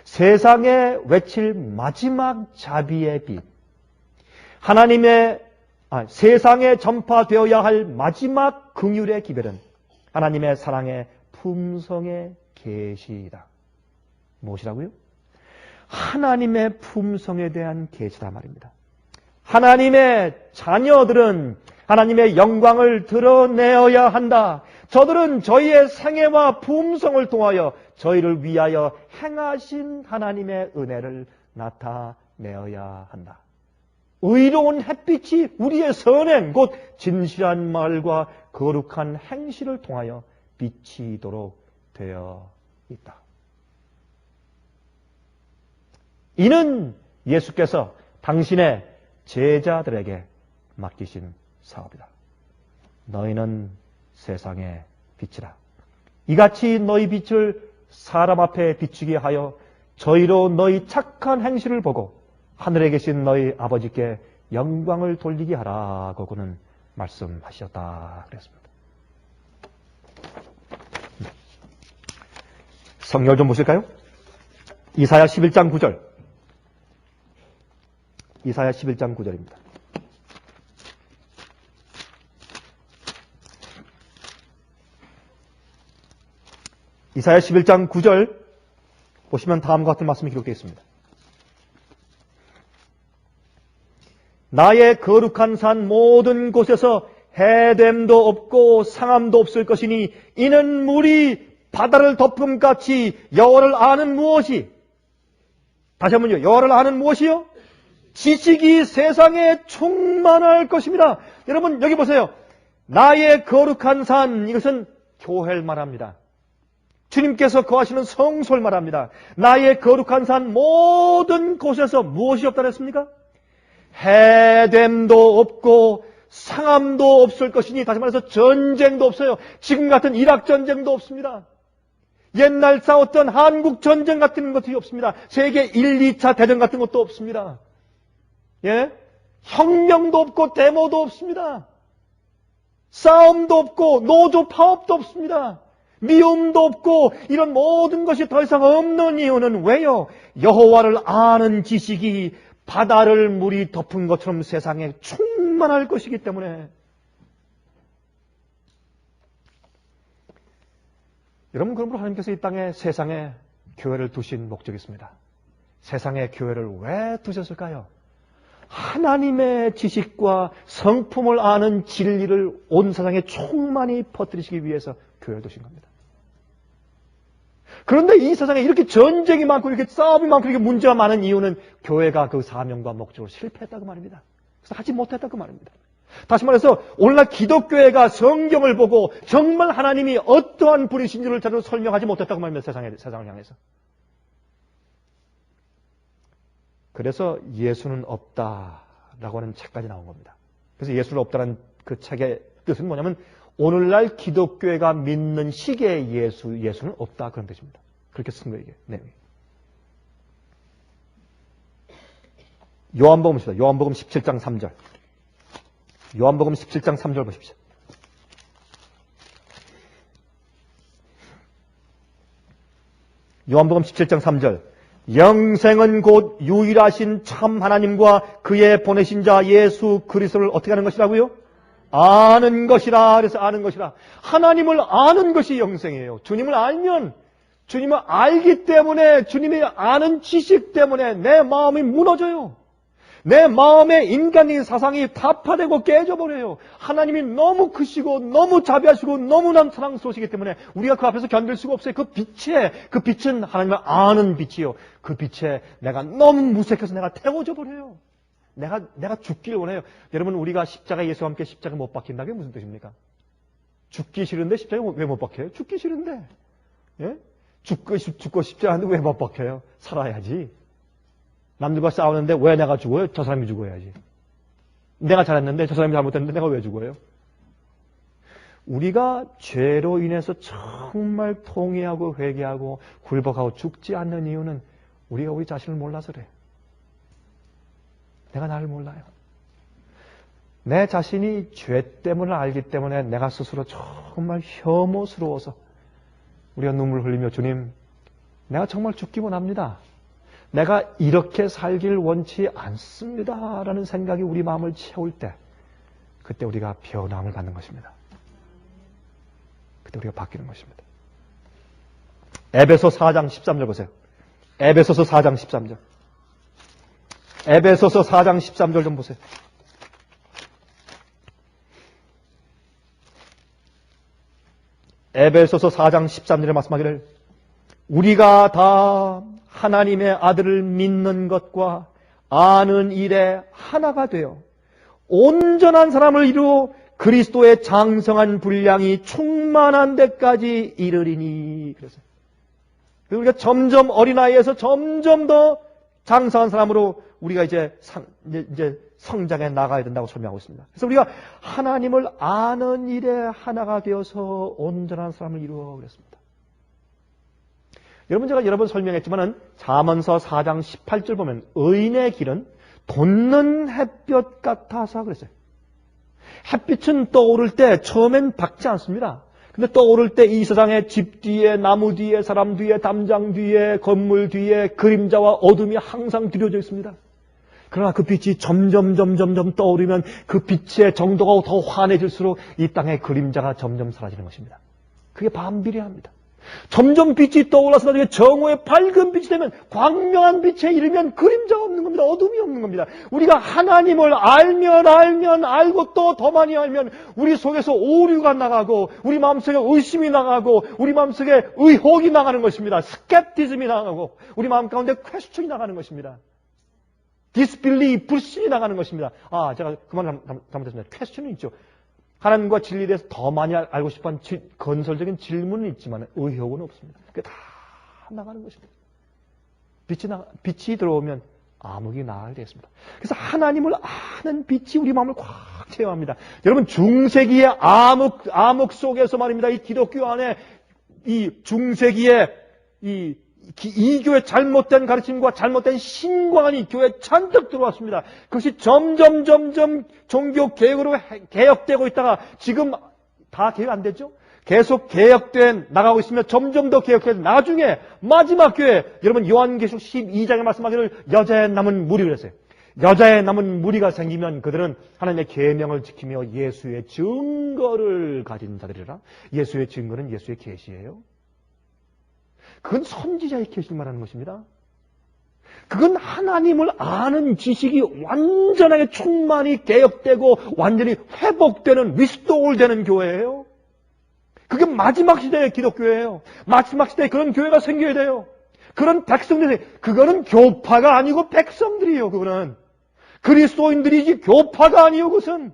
세상에 외칠 마지막 자비의 빛, 세상에 전파되어야 할 마지막 긍휼의 기별은 하나님의 사랑의 품성의 계시이다. 무엇이라고요? 하나님의 품성에 대한 계시다 말입니다. 하나님의 자녀들은 하나님의 영광을 드러내어야 한다. 저들은 저희의 생애와 품성을 통하여 저희를 위하여 행하신 하나님의 은혜를 나타내어야 한다. 의로운 햇빛이 우리의 선행, 곧 진실한 말과 거룩한 행실을 통하여 비치도록 되어 있다. 이는 예수께서 당신의 제자들에게 맡기신 사업이다. 너희는 세상의 빛이라. 이같이 너희 빛을 사람 앞에 비추게 하여 저희로 너희 착한 행실을 보고 하늘에 계신 너희 아버지께 영광을 돌리게 하라고 그는 말씀하셨다 그랬습니다. 성경을 좀 보실까요? 이사야 11장 9절. 이사야 11장 9절입니다. 이사야 11장 9절 보시면 다음과 같은 말씀이 기록되어 있습니다. 나의 거룩한 산 모든 곳에서 해됨도 없고 상함도 없을 것이니 이는 물이 바다를 덮음같이 여호와를 아는 무엇이, 다시 한번요, 여호와를 아는 무엇이요? 지식이 세상에 충만할 것입니다. 여러분 여기 보세요. 나의 거룩한 산, 이것은 교회를 말합니다. 주님께서 거하시는 성소를 말합니다. 나의 거룩한 산 모든 곳에서 무엇이 없다 그랬습니까? 해됨도 없고 상함도 없을 것이니, 다시 말해서 전쟁도 없어요. 지금 같은 이락 전쟁도 없습니다. 옛날 싸웠던 한국 전쟁 같은 것이 없습니다. 세계 1, 2차 대전 같은 것도 없습니다. 예? 혁명도 없고 데모도 없습니다. 싸움도 없고 노조 파업도 없습니다. 미움도 없고 이런 모든 것이 더 이상 없는 이유는 왜요? 여호와를 아는 지식이 바다를 물이 덮은 것처럼 세상에 충만할 것이기 때문에. 여러분, 그러므로 하나님께서 이 땅에 세상에 교회를 두신 목적이 있습니다. 세상에 교회를 왜 두셨을까요? 하나님의 지식과 성품을 아는 진리를 온 세상에 충만히 퍼뜨리시기 위해서 교회를 두신 겁니다. 그런데 이 세상에 이렇게 전쟁이 많고 이렇게 싸움이 많고 이렇게 문제가 많은 이유는 교회가 그 사명과 목적을 실패했다고 말입니다. 그래서 하지 못했다고 말입니다. 다시 말해서 오늘날 기독교회가 성경을 보고 정말 하나님이 어떠한 분이신지를 제대로 설명하지 못했다고 말입니다. 세상을 향해서. 그래서 예수는 없다라고 하는 책까지 나온 겁니다. 그래서 예수는 없다는 그 책의 뜻은 뭐냐면 오늘날 기독교회가 믿는 시기의 예수는 없다, 그런 뜻입니다. 그렇게 쓴 거예요, 이게 내용이. 요한복음 봅시다. 요한복음 17장 3절. 요한복음 17장 3절 보십시오. 요한복음 17장 3절. 영생은 곧 유일하신 참 하나님과 그의 보내신 자 예수 그리스도를 어떻게 하는 것이라고요? 아는 것이라. 그래서 아는 것이라. 하나님을 아는 것이 영생이에요. 주님을 알면, 주님을 알기 때문에, 주님의 아는 지식 때문에 내 마음이 무너져요. 내 마음의 인간적인 사상이 타파되고 깨져버려요. 하나님이 너무 크시고 너무 자비하시고 너무나 사랑스러우시기 때문에 우리가 그 앞에서 견딜 수가 없어요. 그 빛은 하나님을 아는 빛이요. 그 빛에 내가 너무 무색해서 내가 태워져 버려요. 내가 죽기를 원해요. 여러분, 우리가 십자가 예수와 함께 십자가 못 박힌다는 게 무슨 뜻입니까? 죽기 싫은데 십자가 왜 못 박혀요? 죽기 싫은데. 예? 죽고 싶지 않은데 왜 못 박혀요? 살아야지. 남들과 싸우는데 왜 내가 죽어요? 저 사람이 죽어야지. 내가 잘했는데 저 사람이 잘못했는데 내가 왜 죽어요? 우리가 죄로 인해서 정말 통회하고 회개하고 굴복하고 죽지 않는 이유는 우리가 우리 자신을 몰라서 그래요. 내가 나를 몰라요. 내 자신이 죄 때문을 알기 때문에 내가 스스로 정말 혐오스러워서 우리가 눈물을 흘리며 주님, 내가 정말 죽기만 합니다. 내가 이렇게 살길 원치 않습니다. 라는 생각이 우리 마음을 채울 때 그때 우리가 변함을 받는 것입니다. 그때 우리가 바뀌는 것입니다. 에베소 4장 13절 보세요. 에베소서 4장 13절. 에베소서 4장 13절 좀 보세요. 에베소서 4장 13절에 말씀하기를 우리가 다 하나님의 아들을 믿는 것과 아는 일에 하나가 되어 온전한 사람을 이루어 그리스도의 장성한 분량이 충만한 데까지 이르리니. 그래서 우리가 점점 어린아이에서 점점 더 장성한 사람으로 우리가 이제 성장해 나가야 된다고 설명하고 있습니다. 그래서 우리가 하나님을 아는 일에 하나가 되어서 온전한 사람을 이루어 그랬습니다. 여러분, 제가 여러 번 설명했지만은 잠언서 4장 18절 보면 의인의 길은 돋는 햇볕 같아서 그랬어요. 햇빛은 떠오를 때 처음엔 밝지 않습니다. 근데 떠오를 때 이 세상의 집 뒤에, 나무 뒤에, 사람 뒤에, 담장 뒤에, 건물 뒤에 그림자와 어둠이 항상 들여져 있습니다. 그러나 그 빛이 점점 떠오르면 그 빛의 정도가 더 환해질수록 이 땅의 그림자가 점점 사라지는 것입니다. 그게 반비례합니다. 점점 빛이 떠올라서 나중에 정오의 밝은 빛이 되면 광명한 빛에 이르면 그림자가 없는 겁니다. 어둠이 없는 겁니다. 우리가 하나님을 알면 알고 또 더 많이 알면 우리 속에서 오류가 나가고 우리 마음속에 의심이 나가고 우리 마음속에 의혹이 나가는 것입니다. 스캡티즘이 나가고 우리 마음 가운데 퀘스천이 나가는 것입니다. 디스빌리브, 불신이 나가는 것입니다. 제가 그만 잘못했습니다. 퀘스천은 있죠. 하나님과 진리에 대해서 더 많이 알고 싶은 건설적인 질문은 있지만 의혹은 없습니다. 그게 다 나가는 것입니다. 빛이 들어오면 암흑이 나가게 되겠습니다. 그래서 하나님을 아는 빛이 우리 마음을 꽉 채워합니다. 여러분, 중세기의 암흑 속에서 말입니다. 이 기독교 안에 이 중세기의 이교의 잘못된 가르침과 잘못된 신광이 교회에 잔뜩 들어왔습니다. 그것이 점점 종교 개혁으로 개혁되고 있다가 지금 다 개혁 안 됐죠? 계속 개혁돼 나가고 있으며 점점 더 개혁돼 나중에 마지막 교회, 여러분 요한계시록 12장에 말씀하기를 여자의 남은 무리 그랬어요. 여자의 남은 무리가 생기면 그들은 하나님의 계명을 지키며 예수의 증거를 가진 자들이라. 예수의 증거는 예수의 계시예요. 그건 선지자의 계시를 말하는 것입니다. 그건 하나님을 아는 지식이 완전하게 충만히 개혁되고 완전히 회복되는 리스토어되는 교회예요. 그게 마지막 시대의 기독교예요. 마지막 시대에 그런 교회가 생겨야 돼요. 그런 백성들이, 그거는 교파가 아니고 백성들이에요. 그거는 그리스도인들이지 교파가 아니에요. 그것은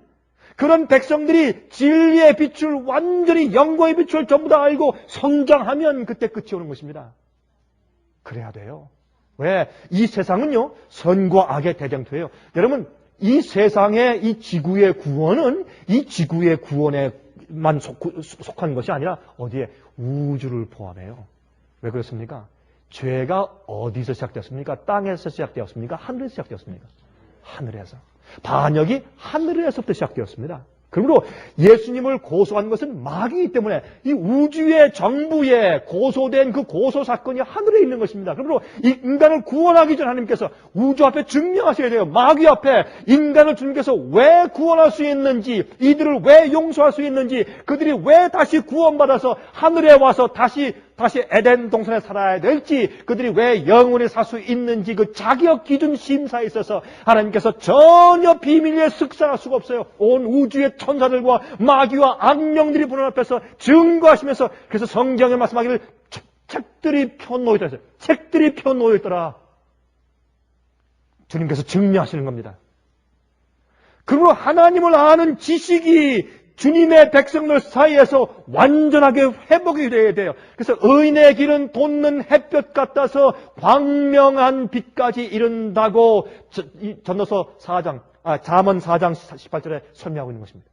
그런 백성들이 진리의 빛을 완전히 영광의 빛을 전부 다 알고 성장하면 그때 끝이 오는 것입니다. 그래야 돼요. 왜? 이 세상은요, 선과 악의 대쟁투예요. 여러분, 이 세상의 이 지구의 구원은 이 지구의 구원에만 속한 것이 아니라 어디에? 우주를 포함해요. 왜 그렇습니까? 죄가 어디서 시작되었습니까? 땅에서 시작되었습니까? 하늘에서 시작되었습니까? 하늘에서. 반역이 하늘에서부터 시작되었습니다. 그러므로 예수님을 고소한 것은 마귀이기 때문에 이 우주의 정부에 고소된 그 고소 사건이 하늘에 있는 것입니다. 그러므로 이 인간을 구원하기 전 하나님께서 우주 앞에 증명하셔야 돼요. 마귀 앞에 인간을 주님께서 왜 구원할 수 있는지, 이들을 왜 용서할 수 있는지, 그들이 왜 다시 구원받아서 하늘에 와서 다시 다시 에덴 동산에 살아야 될지, 그들이 왜 영원히 살 수 있는지 그 자격 기준 심사에 있어서 하나님께서 전혀 비밀리에 쓱싹할 수가 없어요. 온 우주의 천사들과 마귀와 악령들이 보는 앞에서 증거하시면서, 그래서 성경에 말씀하기를 책들이 펴놓여 있더라. 책들이 펴놓여 있더라. 주님께서 증명하시는 겁니다. 그러므로 하나님을 아는 지식이 주님의 백성들 사이에서 완전하게 회복이 되어야 돼요. 그래서 의인의 길은 돋는 햇볕 같아서 광명한 빛까지 이른다고 잠언 4장 18절에 설명하고 있는 것입니다.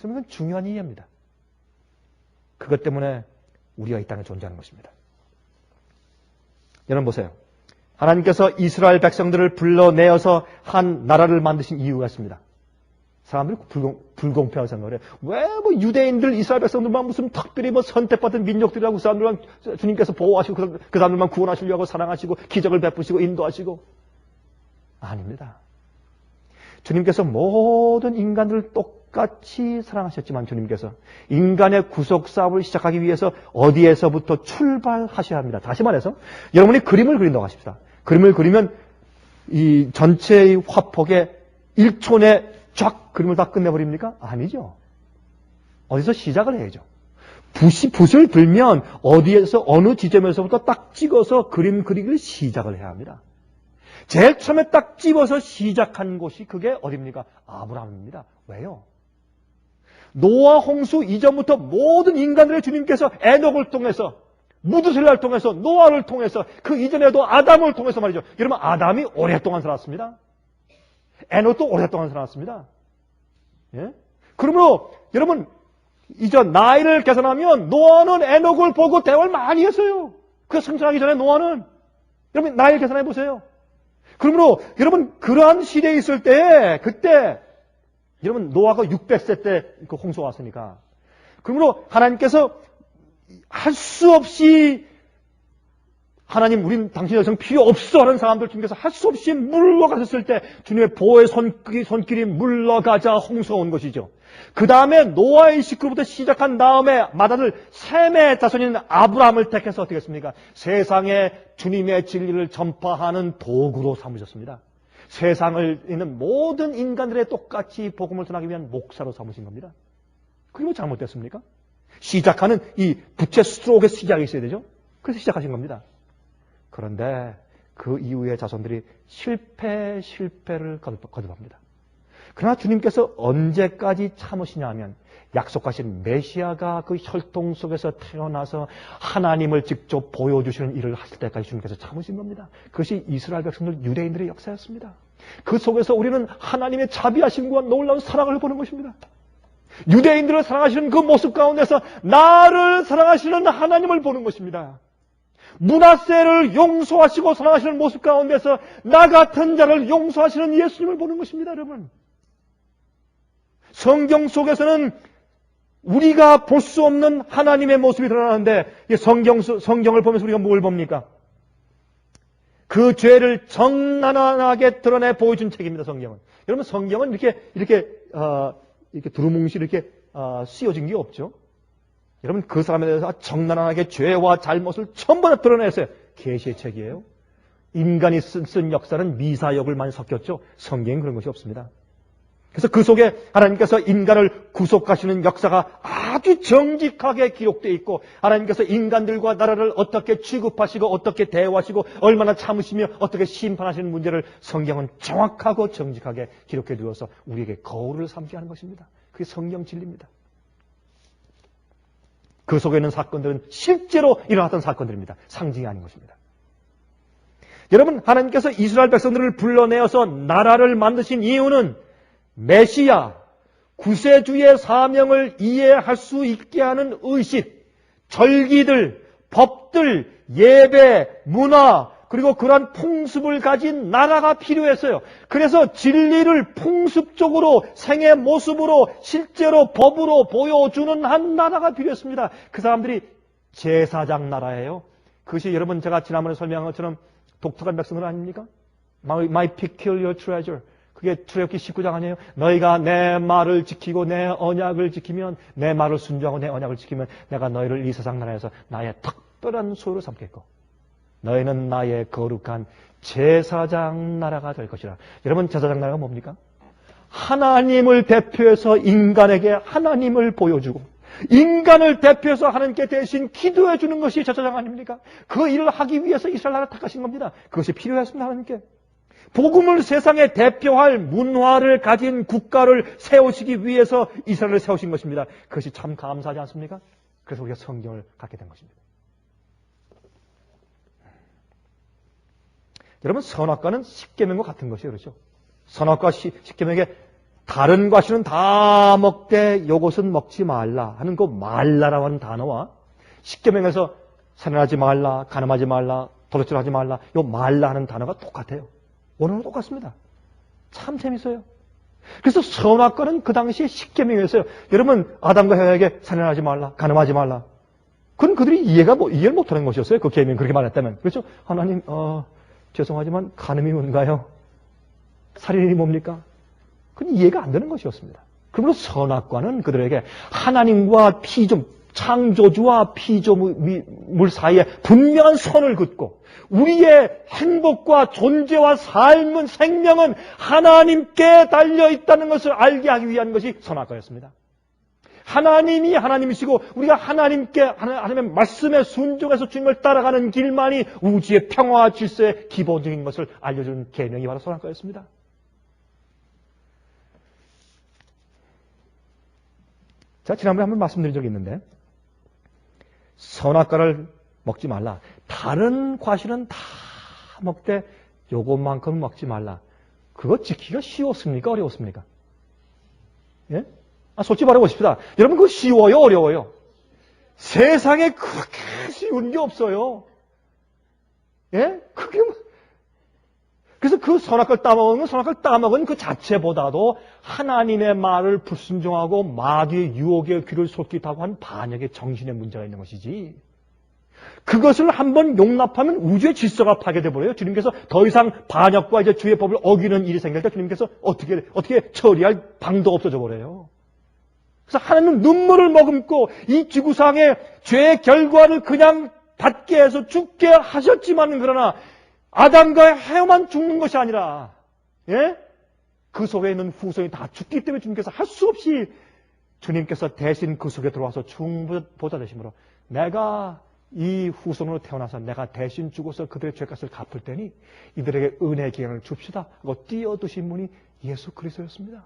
그래서 중요한 이해입니다. 그것 때문에 우리가 이 땅에 존재하는 것입니다. 여러분 보세요. 하나님께서 이스라엘 백성들을 불러내어서 한 나라를 만드신 이유가 있습니다. 사람들이 불공평하게 생각을 해요. 왜 유대인들, 이스라엘 백성들만 무슨 특별히 선택받은 민족들이라고 그 사람들만 주님께서 보호하시고 그 사람들만 구원하시려고 사랑하시고 기적을 베푸시고 인도하시고. 아닙니다. 주님께서 모든 인간들을 똑같이 사랑하셨지만 주님께서 인간의 구속 사업을 시작하기 위해서 어디에서부터 출발하셔야 합니다. 다시 말해서 여러분이 그림을 그린다고 하십시다. 그림을 그리면 이 전체의 화폭에 1초 내 쫙 그림을 다 끝내버립니까? 아니죠. 어디서 시작을 해야죠. 붓을 들면 어디에서 어느 지점에서부터 딱 찍어서 그림 그리기를 시작을 해야 합니다. 제일 처음에 딱 집어서 시작한 곳이 그게 어디입니까? 아브라함입니다. 왜요? 노아 홍수 이전부터 모든 인간들의 주님께서 에녹을 통해서, 무드셀라를 통해서, 노아를 통해서, 그 이전에도 아담을 통해서 말이죠. 여러분, 아담이 오랫동안 살았습니다. 에녹도 오랫동안 살았습니다. 예? 그러므로 여러분, 이전 나이를 계산하면 노아는 에녹을 보고 대화를 많이 했어요. 그 승천하기 전에 노아는. 여러분, 나이를 계산해 보세요. 그러므로 여러분, 그러한 시대에 있을 때, 그때 여러분, 노아가 600세 때 그 홍수가 왔으니까. 그러므로 하나님께서 할 수 없이 하나님, 우린 당신의 여성 필요 없어 하는 사람들 중에서 할 수 없이 물러가셨을 때 주님의 보호의 손길이 물러가자 홍수가 온 것이죠. 그 다음에 노아의 식구로부터 시작한 다음에 맏아들 셈의 자손인 아브라함을 택해서 어떻게 했습니까? 세상에 주님의 진리를 전파하는 도구로 삼으셨습니다. 세상을 있는 모든 인간들의 똑같이 복음을 전하기 위한 목사로 삼으신 겁니다. 그게 뭐 잘못됐습니까? 시작하는 이 부채 스트로크의 시작이 있어야 되죠. 그래서 시작하신 겁니다. 그런데 그 이후에 자손들이 실패를 거듭합니다. 그러나 주님께서 언제까지 참으시냐 하면 약속하신 메시아가 그 혈통 속에서 태어나서 하나님을 직접 보여주시는 일을 하실 때까지 주님께서 참으신 겁니다. 그것이 이스라엘 백성들, 유대인들의 역사였습니다. 그 속에서 우리는 하나님의 자비하심과 놀라운 사랑을 보는 것입니다. 유대인들을 사랑하시는 그 모습 가운데서 나를 사랑하시는 하나님을 보는 것입니다. 므낫세를 용서하시고 사랑하시는 모습 가운데서 나 같은 자를 용서하시는 예수님을 보는 것입니다, 여러분. 성경 속에서는 우리가 볼 수 없는 하나님의 모습이 드러나는데 성경을 보면서 우리가 뭘 봅니까? 그 죄를 정나하게 드러내 보여준 책입니다, 성경은. 여러분, 성경은 이렇게 두루뭉실 이렇게 씌워진 게 없죠. 여러분, 그 사람에 대해서 정나하게 죄와 잘못을 전부 다 드러냈어요. 계시의 책이에요. 인간이 쓴 역사는 미사역을 많이 섞였죠. 성경엔 그런 것이 없습니다. 그래서 그 속에 하나님께서 인간을 구속하시는 역사가 아주 정직하게 기록되어 있고, 하나님께서 인간들과 나라를 어떻게 취급하시고 어떻게 대화하시고 얼마나 참으시며 어떻게 심판하시는 문제를 성경은 정확하고 정직하게 기록해 두어서 우리에게 거울을 삼게 하는 것입니다. 그게 성경 진리입니다. 그 속에 있는 사건들은 실제로 일어났던 사건들입니다. 상징이 아닌 것입니다. 여러분, 하나님께서 이스라엘 백성들을 불러내어서 나라를 만드신 이유는 메시아, 구세주의 사명을 이해할 수 있게 하는 의식, 절기들, 법들, 예배, 문화, 그리고 그러한 풍습을 가진 나라가 필요했어요. 그래서 진리를 풍습적으로, 생의 모습으로, 실제로 법으로 보여주는 한 나라가 필요했습니다. 그 사람들이 제사장 나라예요. 그것이 여러분, 제가 지난번에 설명한 것처럼 독특한 백성들 아닙니까? My peculiar treasure. 그게 출애굽기 19장 아니에요? 너희가 내 말을 지키고 내 언약을 지키면, 내 말을 순종하고 내 언약을 지키면 내가 너희를 이 세상 나라에서 나의 특별한 소유로 삼겠고 너희는 나의 거룩한 제사장 나라가 될 것이라. 여러분, 제사장 나라가 뭡니까? 하나님을 대표해서 인간에게 하나님을 보여주고 인간을 대표해서 하나님께 대신 기도해 주는 것이 제사장 아닙니까? 그 일을 하기 위해서 이스라엘 나라를 택하신 겁니다. 그것이 필요했습니다. 하나님께. 복음을 세상에 대표할 문화를 가진 국가를 세우시기 위해서 이스라엘을 세우신 것입니다. 그것이 참 감사하지 않습니까? 그래서 우리가 성경을 갖게 된 것입니다. 여러분, 선악과는 십계명과 같은 것이에요. 그렇죠? 선악과 십계명에 다른 과실은 다 먹되 요것은 먹지 말라 하는 그 말라라고 하는 단어와 십계명에서 살인하지 말라, 간음하지 말라, 도둑질하지 말라, 요 말라 하는 단어가 똑같아요. 원어는 똑같습니다. 참 재밌어요. 그래서 선악과는 그 당시에 십계명이었어요. 여러분, 아담과 하와에게 살인하지 말라, 간음하지 말라. 그건 그들이 이해를 못하는 것이었어요. 그 계명 그렇게 말했다면. 그렇죠? 하나님, 죄송하지만 간음이 뭔가요? 살인이 뭡니까? 그건 이해가 안 되는 것이었습니다. 그러므로 선악과는 그들에게 하나님과 창조주와 피조물 사이에 분명한 선을 긋고 우리의 행복과 존재와 삶은 생명은 하나님께 달려있다는 것을 알게 하기 위한 것이 선악과였습니다. 하나님이 하나님이시고 우리가 하나님의 말씀에 순종해서 주님을 따라가는 길만이 우주의 평화와 질서의 기본적인 것을 알려주는 계명이 바로 선악과였습니다. 제가 지난번에 한번 말씀드린 적이 있는데 선악과를 먹지 말라. 다른 과실은 다 먹되 요것만큼은 먹지 말라. 그거 지키기가 쉬웠습니까? 어려웠습니까? 예? 솔직히 말해보십시다. 여러분, 그거 쉬워요? 어려워요? 세상에 그렇게 쉬운 게 없어요. 예? 그래서 그 선악과를 따먹은 그 자체보다도 하나님의 말을 불순종하고 마귀의 유혹에 귀를 솔깃하고 한 반역의 정신의 문제가 있는 것이지. 그것을 한번 용납하면 우주의 질서가 파괴돼 버려요. 주님께서 더 이상 반역과 이제 주의 법을 어기는 일이 생길 때 주님께서 어떻게 처리할 방도가 없어져 버려요. 그래서 하나님은 눈물을 머금고 이 지구상의 죄의 결과를 그냥 받게 해서 죽게 하셨지만 그러나 아담과 해만 죽는 것이 아니라 그 속에 있는 후손이 다 죽기 때문에 주님께서 할 수 없이 주님께서 대신 그 속에 들어와서 중보자 되심으로 내가 이 후손으로 태어나서 내가 대신 죽어서 그들의 죄값을 갚을 테니 이들에게 은혜의 기간을 줍시다 하고 띄어두신 분이 예수 그리스도였습니다.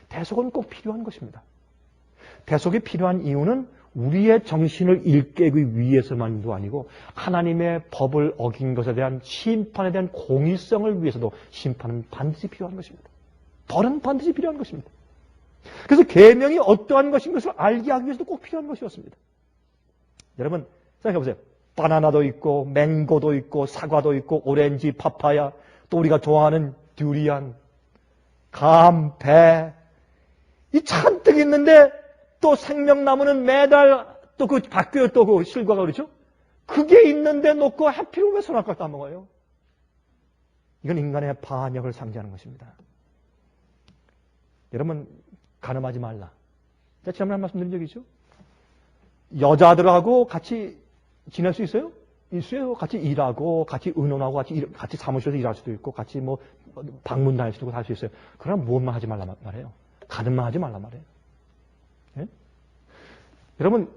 대속은 꼭 필요한 것입니다. 대속이 필요한 이유는 우리의 정신을 일깨우기 위해서만도 아니고 하나님의 법을 어긴 것에 대한 심판에 대한 공의성을 위해서도 심판은 반드시 필요한 것입니다. 벌은 반드시 필요한 것입니다. 그래서 계명이 어떠한 것인 것을 알게 하기 위해서도 꼭 필요한 것이었습니다. 여러분 생각해 보세요. 바나나도 있고 맹고도 있고 사과도 있고 오렌지, 파파야, 또 우리가 좋아하는 듀리안, 감, 배 이 잔뜩 있는데 또 생명나무는 매달 또 그 바뀌어요. 또 그 실과가 그렇죠? 그게 있는데 놓고 하필 왜 선악과 따먹어요? 이건 인간의 반역을 상징하는 것입니다. 여러분 간음하지 말라. 제가 지난번에 말씀드린 적이 있죠? 여자들하고 같이 지낼 수 있어요? 있어요. 같이 일하고 같이 의논하고 같이 사무실에서 일할 수도 있고 같이 뭐 방문 다닐 수도 있고 할 수 있어요. 그러나 무엇만 하지 말라 말이에요. 간음만 하지 말라 말이에요. 예? 여러분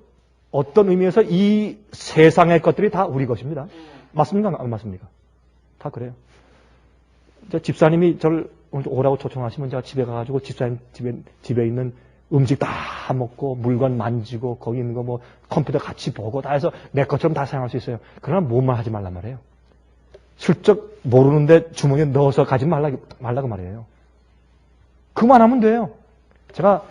어떤 의미에서 이 세상의 것들이 다 우리 것입니다. 맞습니까? 안 맞습니까? 다 그래요. 집사님이 저를 오라고 초청하시면 제가 집에 가가지고 집사님 집에 있는 음식 다 먹고 물건 만지고 거기 있는 거 뭐 컴퓨터 같이 보고 다 해서 내 것처럼 다 사용할 수 있어요. 그러나 뭐만 하지 말란 말이에요. 슬쩍 모르는데 주머니에 넣어서 가지 말라고 말이에요. 그만하면 돼요. 제가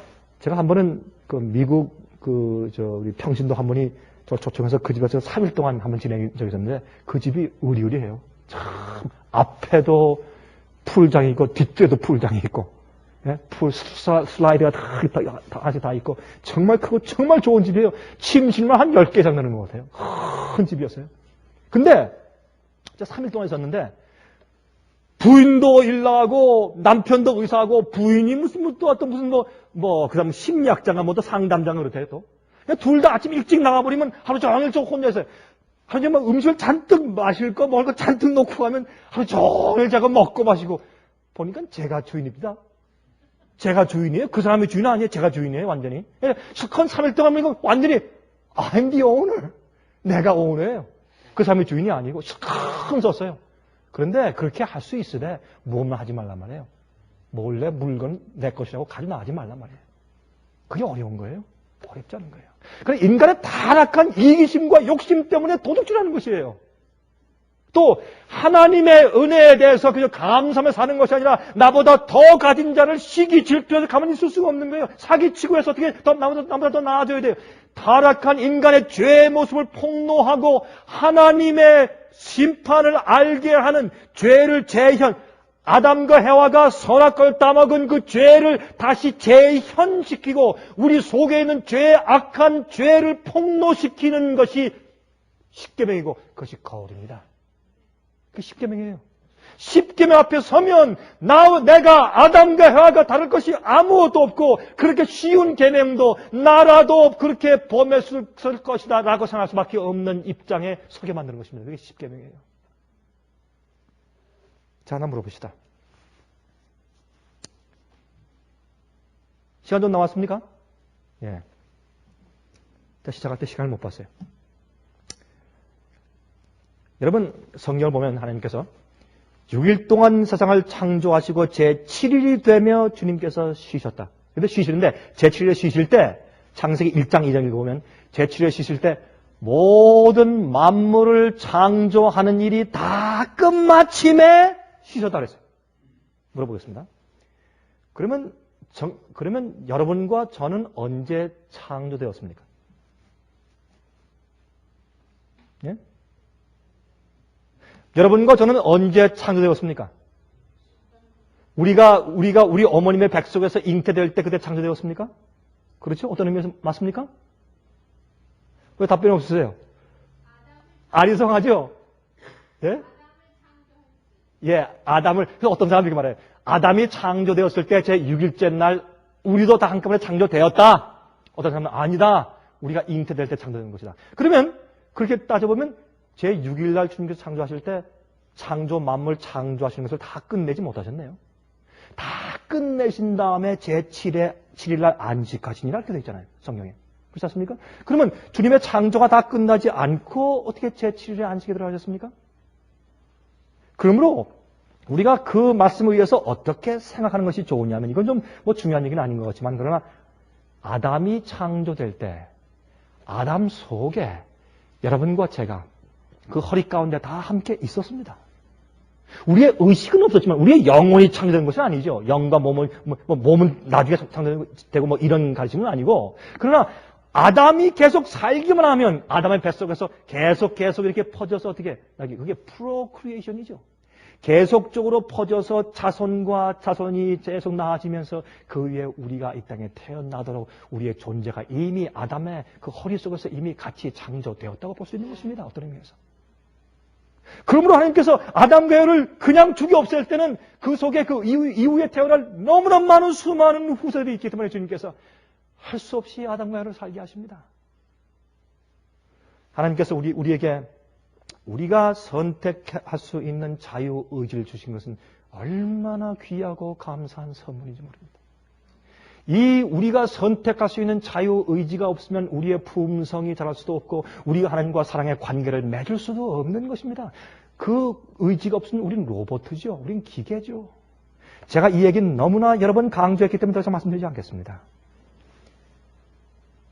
한 번은 그 미국 우리 평신도 한 분이 저 초청해서 그 집에서 3일 동안 한 번 지낸 적이 있었는데 그 집이 의리의리해요. 참 앞에도 풀장이 있고 뒷뒤에도 풀장이 있고 풀 슬라이드가 다 있고 정말 크고 정말 좋은 집이에요. 침실만 한 10개 이상 되는 것 같아요. 큰 집이었어요. 근데 3일 동안 있었는데 부인도 일 나가고 남편도 의사하고 부인이 무슨 또 어떤 무슨 그다음 심리학자가 또 상담자가 그렇대 또. 둘 다 아침 일찍 나가버리면 하루 종일 저 혼자 있어요. 하루 종일 음식을 잔뜩 마실 거 먹을 거 잔뜩 놓고 가면 하루 종일 제가 먹고 마시고 보니까 제가 주인입니다. 제가 주인이에요. 그 사람이 주인 아니에요. 제가 주인이에요. 완전히. 실컷 3일 동안 이거 완전히 I'm the owner. 내가 오너예요. 그 사람이 주인이 아니고 실컷 썼어요. 그런데 그렇게 할 수 있으되 뭐만 하지 말란 말이에요. 몰래 물건 내 것이라고 가지고 나가지 말란 말이에요. 그게 어려운 거예요. 어렵지 않은 거예요. 그래 인간의 타락한 이기심과 욕심 때문에 도둑질하는 것이에요. 또 하나님의 은혜에 대해서 그저 감사하며 사는 것이 아니라 나보다 더 가진 자를 시기 질투해서 가만히 있을 수가 없는 거예요. 사기치고 해서 어떻게 나보다 더 나아져야 돼요. 타락한 인간의 죄의 모습을 폭로하고 하나님의 심판을 알게 하는 죄를 아담과 해와가 선악과를 따먹은 그 죄를 다시 재현시키고 우리 속에 있는 악한 죄를 폭로시키는 것이 십계명이고 그것이 거울입니다. 그 십계명이에요. 십계명 앞에 서면 내가 아담과 해와가 다를 것이 아무것도 없고 그렇게 쉬운 계명도 나라도 그렇게 범했을 것이다 라고 생각할 수밖에 없는 입장에 서게 만드는 것입니다. 그게 십계명이에요. 자, 하나 물어봅시다. 시간 좀 남았습니까? 예. 시작할 때 시간을 못 봤어요. 여러분, 성경을 보면 하나님께서 6일 동안 세상을 창조하시고 제7일이 되며 주님께서 쉬셨다. 근데 쉬시는데 제7일에 쉬실 때 창세기 1장 2장 읽어보면 제7일에 쉬실 때 모든 만물을 창조하는 일이 다 끝마침에 쉬셨다 그랬어요. 물어보겠습니다. 그러면 여러분과 저는 언제 창조되었습니까? 예? 여러분과 저는 언제 창조되었습니까? 우리 어머님의 뱃속에서 잉태될 때 그때 창조되었습니까? 그렇죠? 어떤 의미에서 맞습니까? 왜 답변이 없으세요? 아리송하죠? 예? 예, 그래서 어떤 사람들이 말해요. 아담이 창조되었을 때 제 6일째 날 우리도 다 한꺼번에 창조되었다. 어떤 사람은 아니다. 우리가 잉태될 때 창조된 것이다. 그러면 그렇게 따져보면 제 6일 날 주님께서 창조하실 때 창조 만물 창조하시는 것을 다 끝내지 못하셨네요. 다 끝내신 다음에 제 7일 날 안식하시니라 이렇게 되어 있잖아요. 성경에. 그렇지 않습니까? 그러면 주님의 창조가 다 끝나지 않고 어떻게 제 7일에 안식에 들어가셨습니까? 그러므로 우리가 그 말씀에 의해서 어떻게 생각하는 것이 좋으냐면 이건 좀 중요한 얘기는 아닌 것 같지만 그러나 아담이 창조될 때 아담 속에 여러분과 제가 그 허리 가운데 다 함께 있었습니다. 우리의 의식은 없었지만 우리의 영혼이 창조된 것은 아니죠. 영과 몸은 나중에 창조되고 이런 가르침은 아니고 그러나 아담이 계속 살기만 하면 아담의 뱃속에서 계속 이렇게 퍼져서 어떻게 그게 프로크리에이션이죠. 계속적으로 퍼져서 자손과 자손이 계속 나아지면서 그 위에 우리가 이 땅에 태어나도록 우리의 존재가 이미 아담의 그 허리 속에서 이미 같이 창조되었다고 볼 수 있는 것입니다. 어떤 의미에서. 그러므로 하나님께서 아담과 에바를 그냥 죽여 없앨 때는 그 속에 그 이후에 태어날 너무나 많은 수많은 후세들이 있기 때문에 주님께서 할 수 없이 아담과 에바를 살게 하십니다. 하나님께서 우리에게 우리가 선택할 수 있는 자유의지를 주신 것은 얼마나 귀하고 감사한 선물인지 모릅니다. 우리가 선택할 수 있는 자유의지가 없으면 우리의 품성이 자랄 수도 없고 우리가 하나님과 사랑의 관계를 맺을 수도 없는 것입니다. 그 의지가 없으면 우리는 로봇이죠. 우리는 기계죠. 제가 이 얘기는 너무나 여러 번 강조했기 때문에 더 이상 말씀드리지 않겠습니다.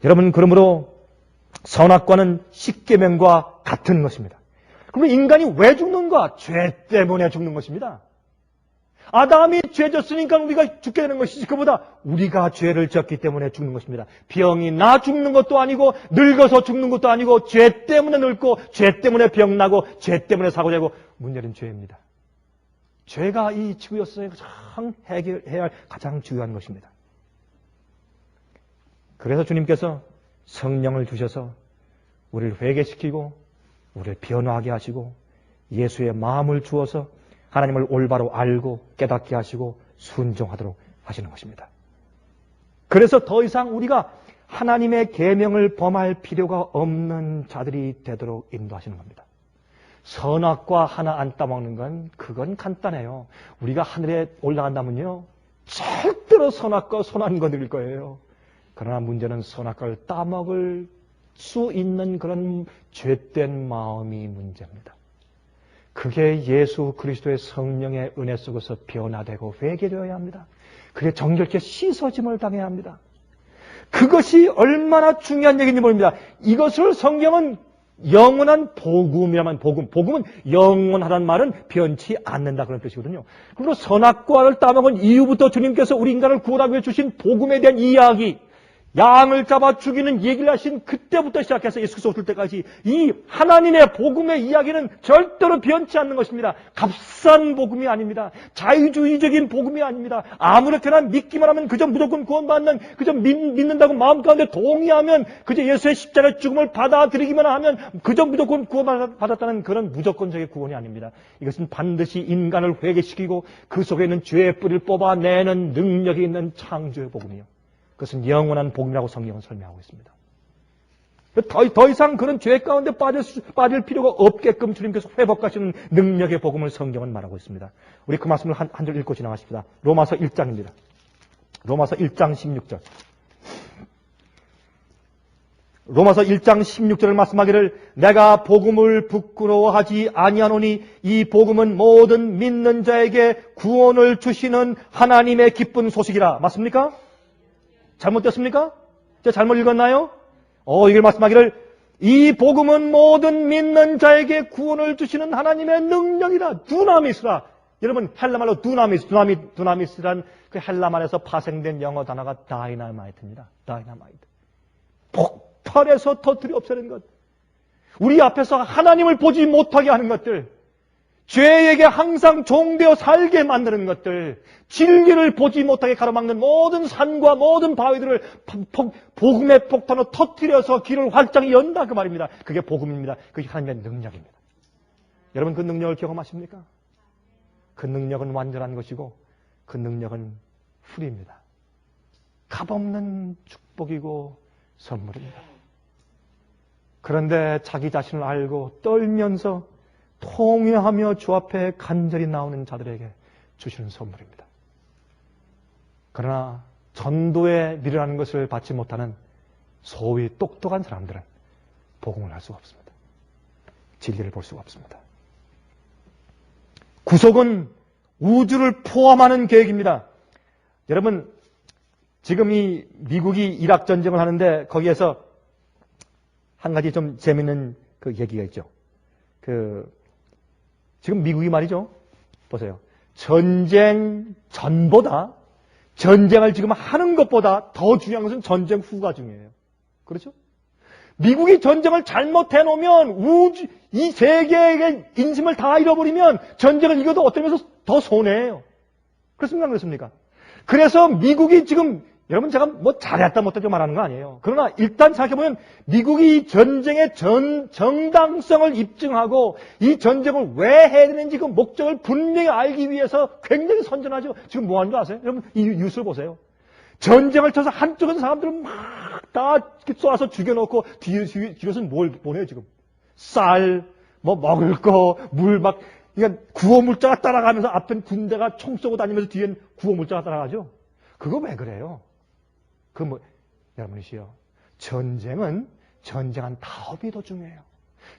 여러분, 그러므로 선악과는 십계명과 같은 것입니다. 그러면 인간이 왜 죽는가? 죄 때문에 죽는 것입니다. 아담이 죄 졌으니까 우리가 죽게 되는 것이지 그보다 우리가 죄를 졌기 때문에 죽는 것입니다. 병이 나 죽는 것도 아니고 늙어서 죽는 것도 아니고 죄 때문에 늙고 죄 때문에 병나고 죄 때문에 사고되고 문제는 죄입니다. 죄가 이 지구에서 가장 해결해야 할 가장 중요한 것입니다. 그래서 주님께서 성령을 주셔서 우리를 회개시키고 우리를 변화하게 하시고 예수의 마음을 주어서 하나님을 올바로 알고 깨닫게 하시고 순종하도록 하시는 것입니다. 그래서 더 이상 우리가 하나님의 계명을 범할 필요가 없는 자들이 되도록 인도하시는 겁니다. 선악과 하나 안 따먹는 건 그건 간단해요. 우리가 하늘에 올라간다면요 절대로 선악과 손 안 거들 거예요. 그러나 문제는 선악과를 따먹을 수 있는 그런 죄된 마음이 문제입니다. 그게 예수 그리스도의 성령의 은혜 속에서 변화되고 회개되어야 합니다. 그게 정결케 씻어짐을 당해야 합니다. 그것이 얼마나 중요한 얘기인지 모릅니다. 이것을 성경은 영원한 복음이라면 복음은 영원하다는 말은 변치 않는다 그런 뜻이거든요. 그리고 선악과를 따먹은 이후부터 주님께서 우리 인간을 구원하기 위해 주신 복음에 대한 이야기, 양을 잡아 죽이는 얘기를 하신 그때부터 시작해서 예수께서 오실 때까지 이 하나님의 복음의 이야기는 절대로 변치 않는 것입니다. 값싼 복음이 아닙니다. 자유주의적인 복음이 아닙니다. 아무렇게나 믿기만 하면 그저 무조건 구원받는, 그저 믿는다고 마음 가운데 동의하면, 그저 예수의 십자가의 죽음을 받아들이기만 하면 그저 무조건 구원받았다는 그런 무조건적인 구원이 아닙니다. 이것은 반드시 인간을 회개시키고 그 속에 있는 죄의 뿌리를 뽑아내는 능력이 있는 창조의 복음이요. 그것은 영원한 복이라고 성경은 설명하고 있습니다. 더 이상 그런 죄 가운데 빠질 필요가 없게끔 주님께서 회복하시는 능력의 복음을 성경은 말하고 있습니다. 우리 그 말씀을 한 줄 읽고 지나가십시다. 로마서 1장입니다. 로마서 1장 16절. 로마서 1장 16절을 말씀하기를 내가 복음을 부끄러워하지 아니하노니 이 복음은 모든 믿는 자에게 구원을 주시는 하나님의 기쁜 소식이라. 맞습니까? 잘못됐습니까? 제가 잘못 읽었나요? 이걸 말씀하기를 이 복음은 모든 믿는 자에게 구원을 주시는 하나님의 능력이라. 두나미스라. 여러분 헬라말로 두나미스란 그 헬라말에서 파생된 영어 단어가 다이나마이트입니다. 다이나마이트. 폭발해서 터뜨려 없애는 것. 우리 앞에서 하나님을 보지 못하게 하는 것들. 죄에게 항상 종되어 살게 만드는 것들, 진리를 보지 못하게 가로막는 모든 산과 모든 바위들을 복음의 폭탄으로 터뜨려서 길을 활짝 연다 그 말입니다. 그게 복음입니다. 그게 하나님의 능력입니다. 여러분 그 능력을 경험하십니까? 그 능력은 완전한 것이고 그 능력은 풀입니다. 값없는 축복이고 선물입니다. 그런데 자기 자신을 알고 떨면서 통회하며 주 앞에 간절히 나오는 자들에게 주시는 선물입니다. 그러나 전도에 미련한 것을 받지 못하는 소위 똑똑한 사람들은 복음을 할 수가 없습니다. 진리를 볼 수가 없습니다. 구속은 우주를 포함하는 계획입니다. 여러분 지금 이 미국이 이락 전쟁을 하는데 거기에서 한 가지 좀 재밌는 그 얘기가 있죠. 지금 미국이 말이죠. 보세요. 전쟁 전보다 전쟁을 지금 하는 것보다 더 중요한 것은 전쟁 후가 중요해요. 그렇죠? 미국이 전쟁을 잘못해 놓으면 이 세계의 인심을 다 잃어버리면 전쟁을 이겨도 어떤 면에서 더 손해예요. 그렇습니까? 그렇습니까? 그래서 미국이 지금 여러분 제가 뭐 잘했다 못했다 말하는 거 아니에요. 그러나 일단 생각해보면 미국이 이 전쟁의 정당성을 입증하고 이 전쟁을 왜 해야 되는지 그 목적을 분명히 알기 위해서 굉장히 선전하죠. 지금 뭐 하는 줄 아세요? 여러분 이 뉴스를 보세요. 전쟁을 쳐서 한쪽에서 사람들은 막 다 쏘아서 죽여놓고 뒤에서는 뭘 보내요 지금? 쌀, 뭐 먹을 거, 물 막 그러니까 구호물자가 따라가면서 앞엔 군대가 총 쏘고 다니면서 뒤엔 구호물자가 따라가죠. 그거 왜 그래요? 여러분이시여. 전쟁은 다음이 더 중요해요.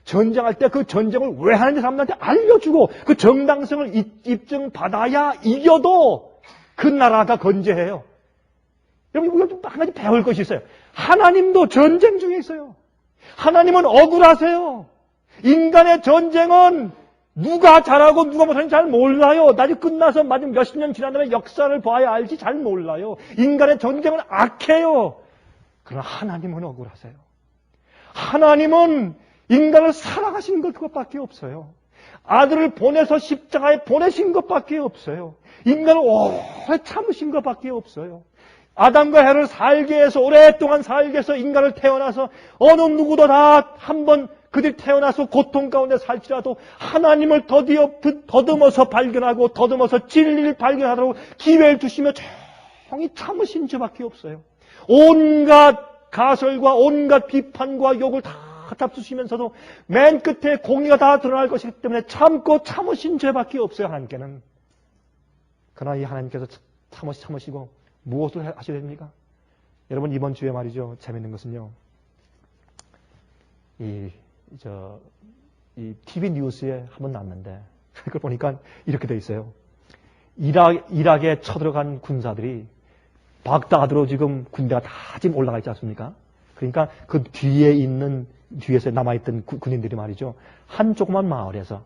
전쟁할 때 그 전쟁을 왜 하는지 사람들한테 알려주고 그 정당성을 입증받아야 이겨도 그 나라가 건재해요. 여러분, 우리가 좀 한 가지 배울 것이 있어요. 하나님도 전쟁 중에 있어요. 하나님은 억울하세요. 인간의 전쟁은 누가 잘하고 누가 못하는지 잘 몰라요. 나중에 끝나서 마지막 몇십 년 지난 다음에 역사를 봐야 알지 잘 몰라요. 인간의 전쟁은 악해요. 그러나 하나님은 억울하세요. 하나님은 인간을 사랑하신 것 그것밖에 없어요. 아들을 보내서 십자가에 보내신 것밖에 없어요. 인간을 오래 참으신 것밖에 없어요. 아담과 해를 살게 해서 오랫동안 살게 해서 인간을 태어나서 어느 누구도 다 한 번 그들이 태어나서 고통 가운데 살지라도 하나님을 더듬어서 발견하고 더듬어서 진리를 발견하도록 기회를 주시며 조용히 참으신 저밖에 없어요. 온갖 가설과 온갖 비판과 욕을 다 잡수시면서도 맨 끝에 공의가 다 드러날 것이기 때문에 참고 참으신 죄밖에 없어요, 하나님께는. 그러나 이 하나님께서 참으시고 무엇을 하셔야 됩니까? 여러분, 이번 주에 말이죠, 재밌는 것은요, 이 TV 뉴스에 한번 났는데, 그걸 보니까 이렇게 돼 있어요. 이락에 쳐들어간 군사들이 baghdad로 지금 군대가 다 지금 올라가 있지 않습니까? 그러니까 그 뒤에서 남아있던 군인들이 말이죠, 한 조그만 마을에서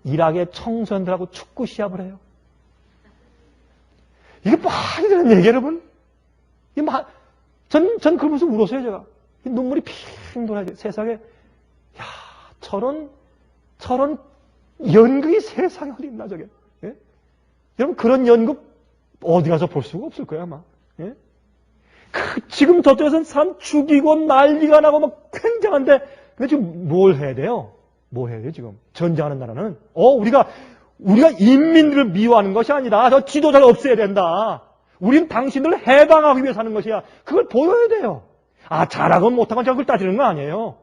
이락의 청소년들하고 축구 시합을 해요. 이게 말이 되는 얘기, 여러분? 전 그걸 보면서 울었어요, 제가. 눈물이 핑 돌아요. 세상에, 야, 저런 연극이 세상에 어디 있나, 저게. 예? 여러분, 그런 연극 어디 가서 볼 수가 없을 거야, 아마. 예? 지금 저쪽에서는 사람 죽이고 난리가 나고 막 굉장한데, 근데 지금 뭘 해야 돼요? 뭐 해야 돼요, 지금? 전쟁하는 나라는? 우리가 인민들을 미워하는 것이 아니다. 저 지도자를 없애야 된다. 우린 당신들을 해방하기 위해서 하는 것이야. 그걸 보여야 돼요. 잘하건 못하건 그걸 따지는 거 아니에요.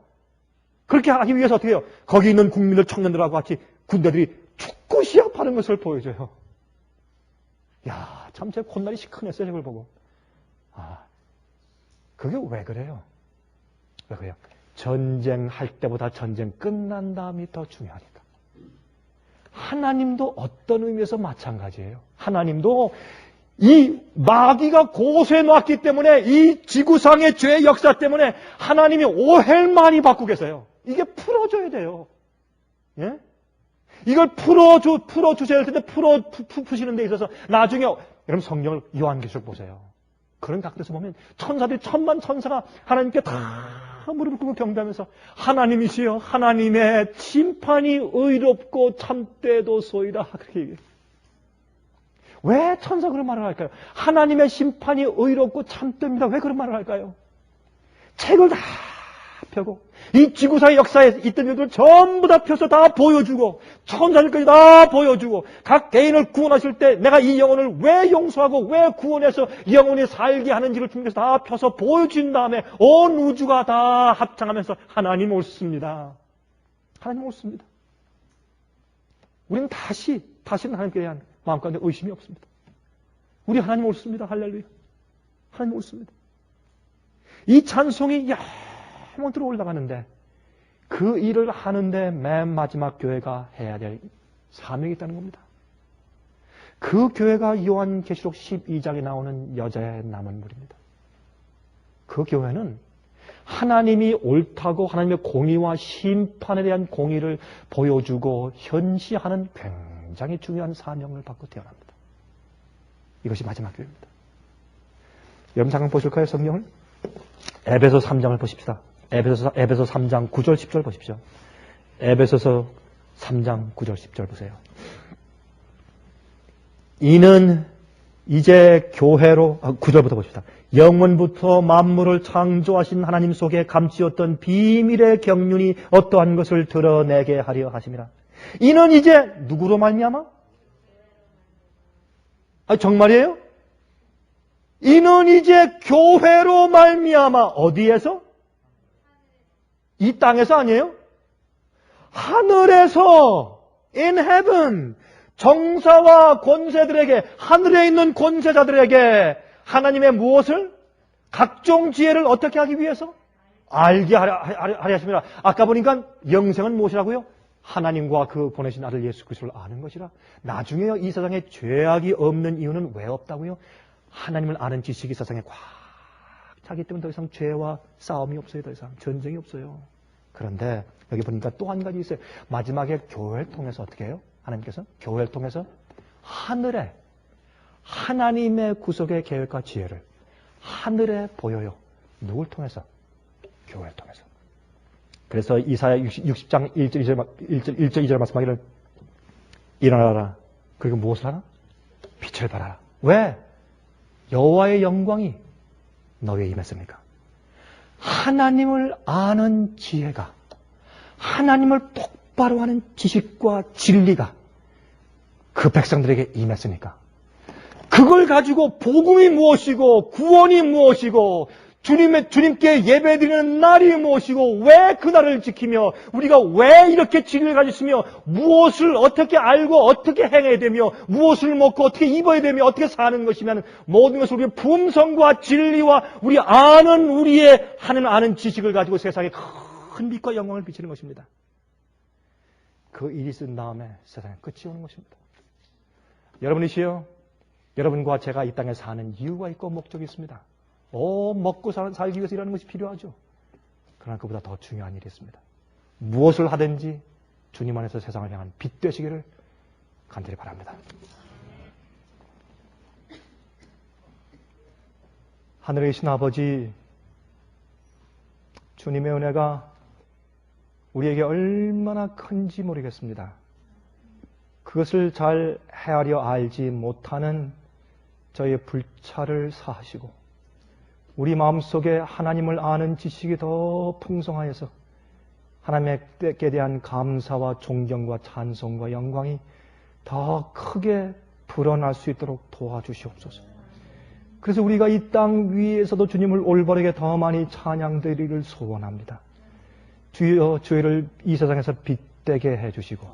그렇게 하기 위해서 어떻게 해요? 거기 있는 국민들, 청년들하고 같이 군대들이 축구 시합하는 것을 보여줘요. 야, 참 제 콧날이 시큰했어요, 저걸 보고. 그게 왜 그래요? 왜 그래요? 전쟁할 때보다 전쟁 끝난 다음이 더 중요하니까. 하나님도 어떤 의미에서 마찬가지예요. 하나님도 이 마귀가 고소해 놨기 때문에, 이 지구상의 죄의 역사 때문에 하나님이 오해를 많이 받고 계세요. 이게 풀어줘야 돼요. 예? 이걸 풀어주셔야 할 텐데, 푸시는 데 있어서 나중에, 여러분 성경을 요한계시록 보세요. 그런 각도에서 보면 천사들이 천만 천사가 하나님께 다 무릎을 꿇고 경배하면서 하나님이시여, 하나님의 심판이 의롭고 참되도소이다. 그렇게 얘기해요. 왜 천사 그런 말을 할까요? 하나님의 심판이 의롭고 참됩니다. 왜 그런 말을 할까요? 책을 다 펴고 이 지구사의 역사에 있던 일들을 전부 다 펴서 다 보여주고 천사들까지 다 보여주고 각 개인을 구원하실 때 내가 이 영혼을 왜 용서하고 왜 구원해서 영혼이 살게 하는지를 주님께서 다 펴서 보여준 다음에 온 우주가 다 합창하면서 하나님 옳습니다. 하나님 옳습니다. 우리는 다시는 하나님께 대한 마음 가운데 의심이 없습니다. 우리 하나님 옳습니다. 할렐루야. 하나님 옳습니다. 이 찬송이 영원토록 올라가는데 그 일을 하는데 맨 마지막 교회가 해야 될 사명이 있다는 겁니다. 그 교회가 요한계시록 12장에 나오는 여자의 남은물입니다. 그 교회는 하나님이 옳다고 하나님의 공의와 심판에 대한 공의를 보여주고 현시하는 굉장히 중요한 사명을 받고 태어납니다. 이것이 마지막 교회입니다. 여러분 잠깐 보실까요? 성경을? 에베소 3장을 보십시다. 에베소 3장 9절 10절 보십시오. 에베소서 3장 9절 10절 보세요. 이는 이제 교회로 9절부터 보십시다. 영원부터 만물을 창조하신 하나님 속에 감추었던 비밀의 경륜이 어떠한 것을 드러내게 하려 하심이라. 이는 이제 누구로 말미암아? 정말이에요? 이는 이제 교회로 말미암아. 어디에서? 이 땅에서 아니에요? 하늘에서, in heaven, 정사와 권세들에게, 하늘에 있는 권세자들에게 하나님의 무엇을? 각종 지혜를 어떻게 하기 위해서? 알게 하려 하십니다. 아까 보니까 영생은 무엇이라고요? 하나님과 그 보내신 아들 예수 그리스도를 아는 것이라. 나중에요, 이 세상에 죄악이 없는 이유는 왜 없다고요? 하나님을 아는 지식이 세상에 꽉 차기 때문에 더 이상 죄와 싸움이 없어요. 더 이상 전쟁이 없어요. 그런데 여기 보니까 또 한 가지 있어요. 마지막에 교회를 통해서 어떻게 해요? 하나님께서 교회를 통해서 하늘에 하나님의 구속의 계획과 지혜를 하늘에 보여요. 누굴 통해서? 교회를 통해서. 그래서 이사야 60장 1절 2절 말씀하기를 일어나라. 그리고 무엇을 하라? 빛을 발하라. 왜? 여호와의 영광이 너희에 임했습니까? 하나님을 아는 지혜가 하나님을 똑바로 하는 지식과 진리가 그 백성들에게 임했으니까 그걸 가지고 복음이 무엇이고 구원이 무엇이고 주님께 예배드리는 날이 무엇이고 왜 그날을 지키며 우리가 왜 이렇게 진리를 가지고 있으며 무엇을 어떻게 알고 어떻게 행해야 되며 무엇을 먹고 어떻게 입어야 되며 어떻게 사는 것이면 모든 것을 우리의 품성과 진리와 우리의 하나님 아는 지식을 가지고 세상에 큰 빛과 영광을 비치는 것입니다. 그 일이 있은 다음에 세상에 끝이 오는 것입니다. 여러분이시여, 여러분과 제가 이 땅에 사는 이유가 있고 목적이 있습니다. 먹고 살기 위해서 일하는 것이 필요하죠. 그러나 그보다 더 중요한 일이 있습니다. 무엇을 하든지 주님 안에서 세상을 향한 빛 되시기를 간절히 바랍니다. 하늘에 계신 아버지, 주님의 은혜가 우리에게 얼마나 큰지 모르겠습니다. 그것을 잘 헤아려 알지 못하는 저희의 불찰을 사하시고 우리 마음속에 하나님을 아는 지식이 더 풍성하여서 하나님께 대한 감사와 존경과 찬송과 영광이 더 크게 불어날 수 있도록 도와주시옵소서. 그래서 우리가 이 땅 위에서도 주님을 올바르게 더 많이 찬양드리기를 소원합니다. 주여, 저희를 이 세상에서 빛되게 해주시고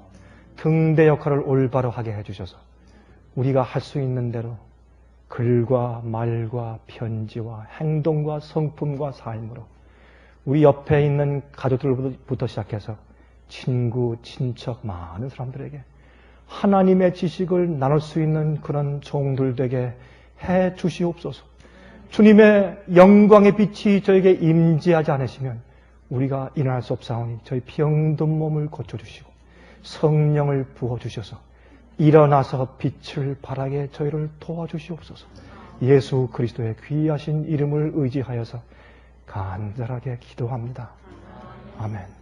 등대 역할을 올바로 하게 해주셔서 우리가 할 수 있는 대로 글과 말과 편지와 행동과 성품과 삶으로 우리 옆에 있는 가족들부터 시작해서 친구, 친척, 많은 사람들에게 하나님의 지식을 나눌 수 있는 그런 종들 되게 해 주시옵소서. 주님의 영광의 빛이 저에게 임재하지 않으시면 우리가 일어날 수 없사오니 저희 병든 몸을 고쳐주시고 성령을 부어주셔서 일어나서 빛을 발하게 저희를 도와주시옵소서. 예수 그리스도의 귀하신 이름을 의지하여서 간절하게 기도합니다. 아멘.